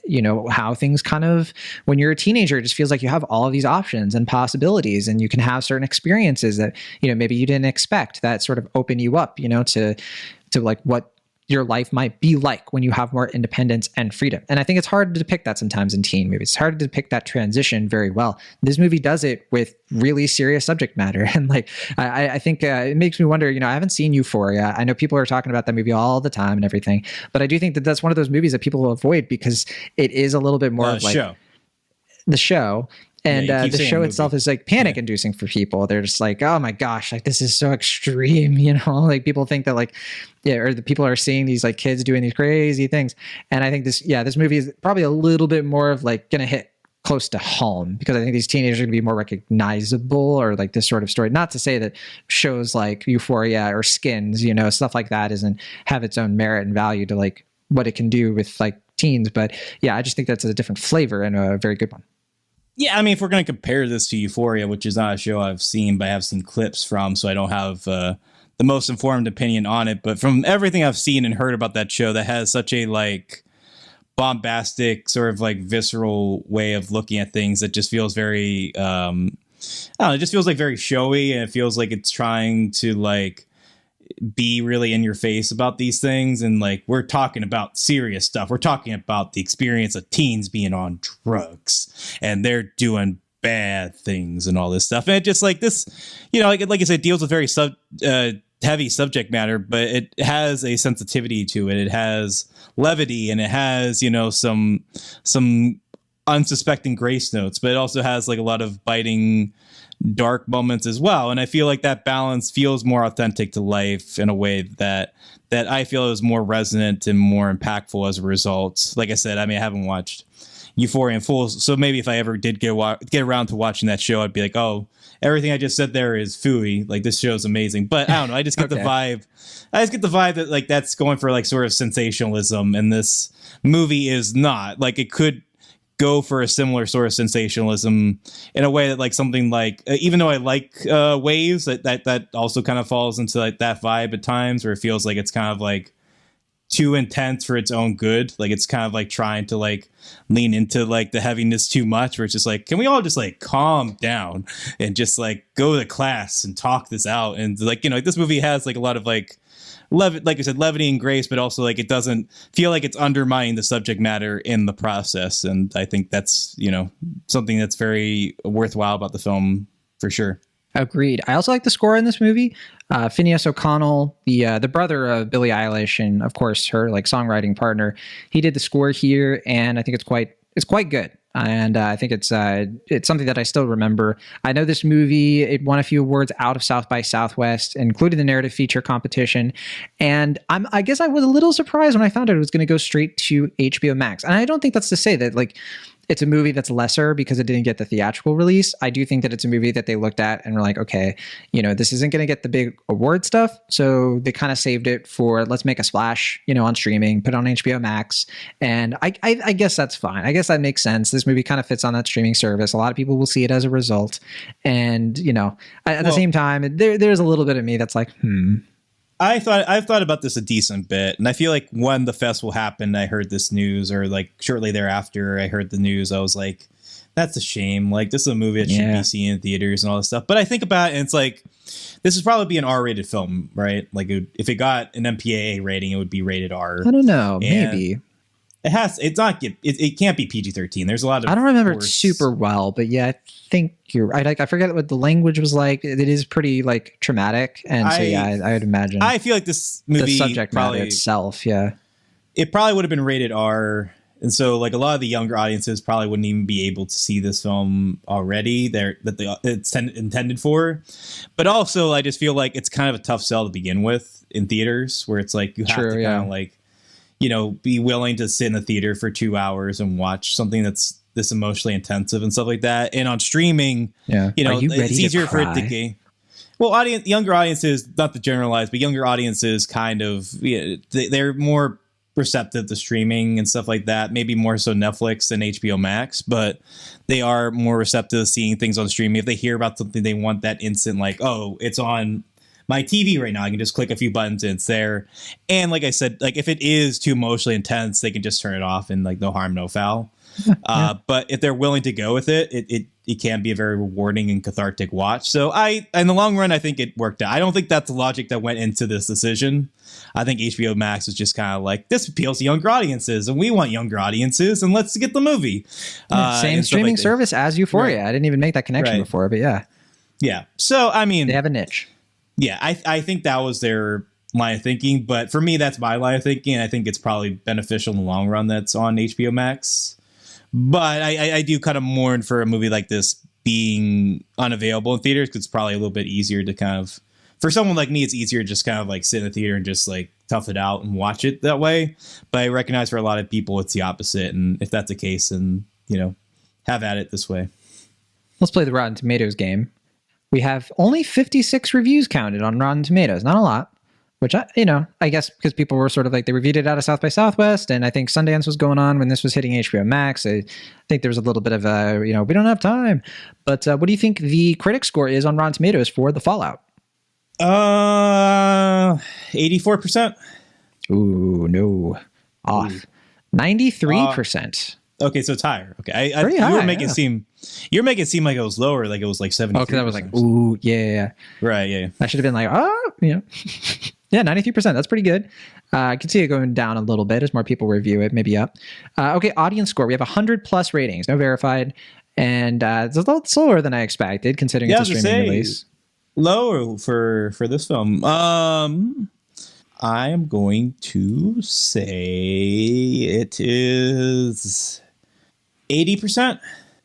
how things kind of, when you're a teenager, it just feels like you have all of these options and possibilities, and you can have certain experiences that, maybe you didn't expect, that sort of open you up, to like what your life might be like when you have more independence and freedom. And I think it's hard to depict that sometimes in teen movies. It's hard to depict that transition very well. This movie does it with really serious subject matter. And like, I think it makes me wonder, I haven't seen Euphoria. I know people are talking about that movie all the time and everything, but I do think that that's one of those movies that people will avoid because it is a little bit more of like the show. And the show itself is like panic inducing for people. They're just like, oh my gosh, like this is so extreme, like people think that like, or the people are seeing these like kids doing these crazy things. And I think this movie is probably a little bit more of like going to hit close to home, because I think these teenagers are going to be more recognizable, or like this sort of story. Not to say that shows like Euphoria or Skins, stuff like that doesn't have its own merit and value to like what it can do with like teens. But yeah, I just think that's a different flavor and a very good one. Yeah, I mean, if we're going to compare this to Euphoria, which is not a show I've seen, but I have seen clips from, so I don't have the most informed opinion on it. But from everything I've seen and heard about that show, that has such a like bombastic sort of like visceral way of looking at things that just feels very I don't know, it just feels like very showy, and it feels like it's trying to like be really in your face about these things. And like, we're talking about serious stuff. We're talking about the experience of teens being on drugs and they're doing bad things and all this stuff. And it just like this, you know, like I said, deals with very heavy subject matter, but it has a sensitivity to it. It has levity, and it has, you know, some unsuspecting grace notes, but it also has like a lot of biting dark moments as well. And I feel like that balance feels more authentic to life in a way that I feel is more resonant and more impactful as a result. Like I said, I mean, I haven't watched Euphoria in full, so maybe if I ever did get around to watching that show, I'd be like, oh, everything I just said there is phooey. Like, this show's amazing. But I don't know. I just get the vibe. I just get the vibe that like that's going for like sort of sensationalism, and this movie is not. Like, it could go for a similar sort of sensationalism in a way that like something like even though I like Waves, that also kind of falls into like that vibe at times, where it feels like it's kind of like too intense for its own good. Like, it's kind of like trying to like lean into like the heaviness too much, where it's just like, can we all just like calm down and just like go to class and talk this out? And like, you know, like, this movie has like a lot of like like I said, levity and grace, but also like it doesn't feel like it's undermining the subject matter in the process. And I think that's, you know, something that's very worthwhile about the film for sure. Agreed. I also like the score in this movie. Phineas O'Connell, the brother of Billie Eilish, and of course her like songwriting partner, he did the score here, and I think it's quite good. And I think it's something that I still remember. I know this movie, it won a few awards out of South by Southwest, including the narrative feature competition. And I guess I was a little surprised when I found out it was going to go straight to HBO Max. And I don't think that's to say that like it's a movie that's lesser because it didn't get the theatrical release. I do think that it's a movie that they looked at and were like, okay, you know, this isn't going to get the big award stuff. So they kind of saved it for, let's make a splash, you know, on streaming, put it on HBO Max. And I guess that's fine. I guess that makes sense. This movie kind of fits on that streaming service. A lot of people will see it as a result. And, you know, at the same time, there's a little bit of me that's like, I've thought about this a decent bit, and I feel like when the festival happened, I heard this news, or like shortly thereafter, I heard the news. I was like, that's a shame. Like, this is a movie that should be seen in theaters and all this stuff. But I think about it, and it's like, this would probably be an R-rated film, right? Like, if it got an MPAA rating, it would be rated R. I don't know, maybe. It can't be PG-13. There's a lot of. I don't remember it super well, but yeah, I think you're right. I forget what the language was like. It is pretty like traumatic, and I would imagine. I feel like this movie, the subject matter itself, it probably would have been rated R, and so like a lot of the younger audiences probably wouldn't even be able to see this film already. It's intended for, but also I just feel like it's kind of a tough sell to begin with in theaters, where it's like you have to kind of like, you know, be willing to sit in the theater for 2 hours and watch something that's this emotionally intensive and stuff like that. And on streaming, you know, it's easier for it to gain. Well, younger audiences, not to generalize, but younger audiences kind of, they're more receptive to streaming and stuff like that. Maybe more so Netflix than HBO Max, but they are more receptive to seeing things on streaming. If they hear about something, they want that instant, like, oh, it's on my TV right now. I can just click a few buttons and it's there. And like I said, like if it is too emotionally intense, they can just turn it off and like no harm, no foul. But if they're willing to go with it, it can be a very rewarding and cathartic watch. So in the long run, I think it worked out. I don't think that's the logic that went into this decision. I think HBO Max was just kind of like, this appeals to younger audiences and we want younger audiences and let's get the movie. Same streaming service as Euphoria. Right. I didn't even make that connection before, but yeah. Yeah. So, I mean, they have a niche. Yeah, I think that was their line of thinking. But for me, that's my line of thinking. I think it's probably beneficial in the long run that's on HBO Max. But I do kind of mourn for a movie like this being unavailable in theaters, because it's probably a little bit easier to kind of, for someone like me, it's easier to just kind of like sit in the theater and just like tough it out and watch it that way. But I recognize for a lot of people, it's the opposite. And if that's the case, then, you know, have at it this way. Let's play the Rotten Tomatoes game. We have only 56 reviews counted on Rotten Tomatoes. Not a lot, which I guess because people were sort of like, they reviewed it out of South by Southwest, and I think Sundance was going on when this was hitting HBO Max. I think there was a little bit of we don't have time. But what do you think the critic score is on Rotten Tomatoes for The Fallout? 84%. Ooh, no. Off. 93%. Okay, so it's higher. Okay, Pretty you high, were making yeah. it seem, you're making it seem like it was lower, like it was like 70. Oh, because I was like, ooh, yeah. right, yeah. I should have been like, oh, yeah. Yeah, 93%. That's pretty good. I can see it going down a little bit as more people review it, maybe up. Okay, audience score. We have 100 plus ratings, no verified. And it's a little slower than I expected, considering it's a streaming release. Lower for this film. I am going to say it is 80%.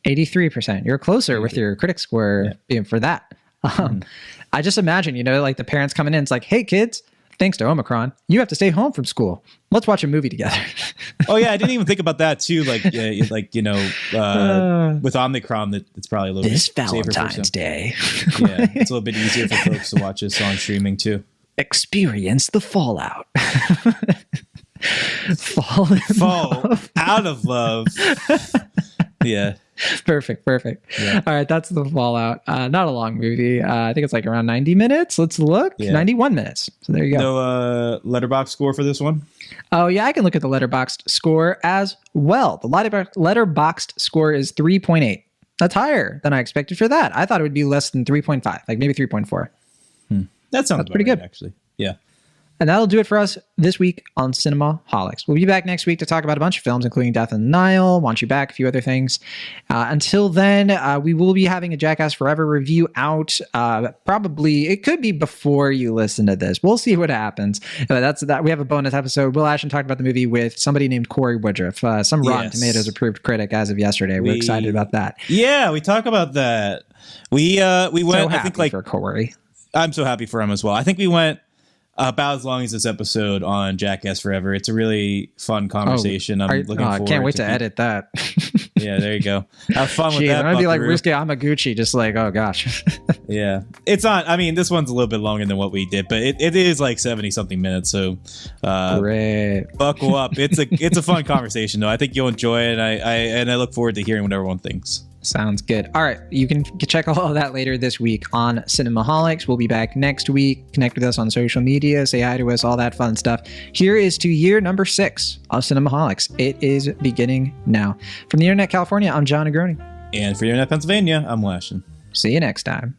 83%. You're closer with your critic score being for that. I just imagine, like the parents coming in, it's like, hey, kids, thanks to Omicron, you have to stay home from school. Let's watch a movie together. Oh, yeah. I didn't even think about that, too. Like, with Omicron, it's probably a little this bit safer Valentine's Day. Yeah, it's a little bit easier for folks to watch this on streaming, too. Experience the fallout. Fall out of love. Yeah. Perfect. Yeah. All right, that's the Fallout. Not a long movie. I think it's like around 90 minutes. Let's look. Yeah. 91 minutes. So there you go. No letterbox score for this one? Oh, yeah, I can look at the letterboxed score as well. The letterboxed score is 3.8. That's higher than I expected for that. I thought it would be less than 3.5, like maybe 3.4. That sounds pretty good, actually. Yeah. And that'll do it for us this week on Cinemaholics. We'll be back next week to talk about a bunch of films, including Death in the Nile, Want You Back, a few other things. Until then, we will be having a Jackass Forever review out. Probably, it could be before you listen to this. We'll see what happens. That's that. We have a bonus episode. Will Ashton talked about the movie with somebody named Corey Woodruff, some Rotten Tomatoes approved critic as of yesterday. We're excited about that. Yeah, we talk about that. We went. So I think for Corey. I'm so happy for him as well. I think we went about as long as this episode on Jackass Forever. It's a really fun conversation. I'm looking forward. I can't wait to edit that. Yeah, there you go. Have fun with that. I'm gonna be like Ryusuke Hamaguchi, just like, oh gosh. Yeah, it's not. I mean, this one's a little bit longer than what we did, but it is like 70 something minutes. So, great. Buckle up. It's a fun conversation though. I think you'll enjoy it. And I look forward to hearing what everyone thinks. Sounds good. All right. You can check all of that later this week on Cinemaholics. We'll be back next week. Connect with us on social media. Say hi to us, all that fun stuff. Here is to year number 6 of Cinemaholics. It is beginning now. From the Internet California, I'm John Negroni. And for the Internet Pennsylvania, I'm Lashin. See you next time.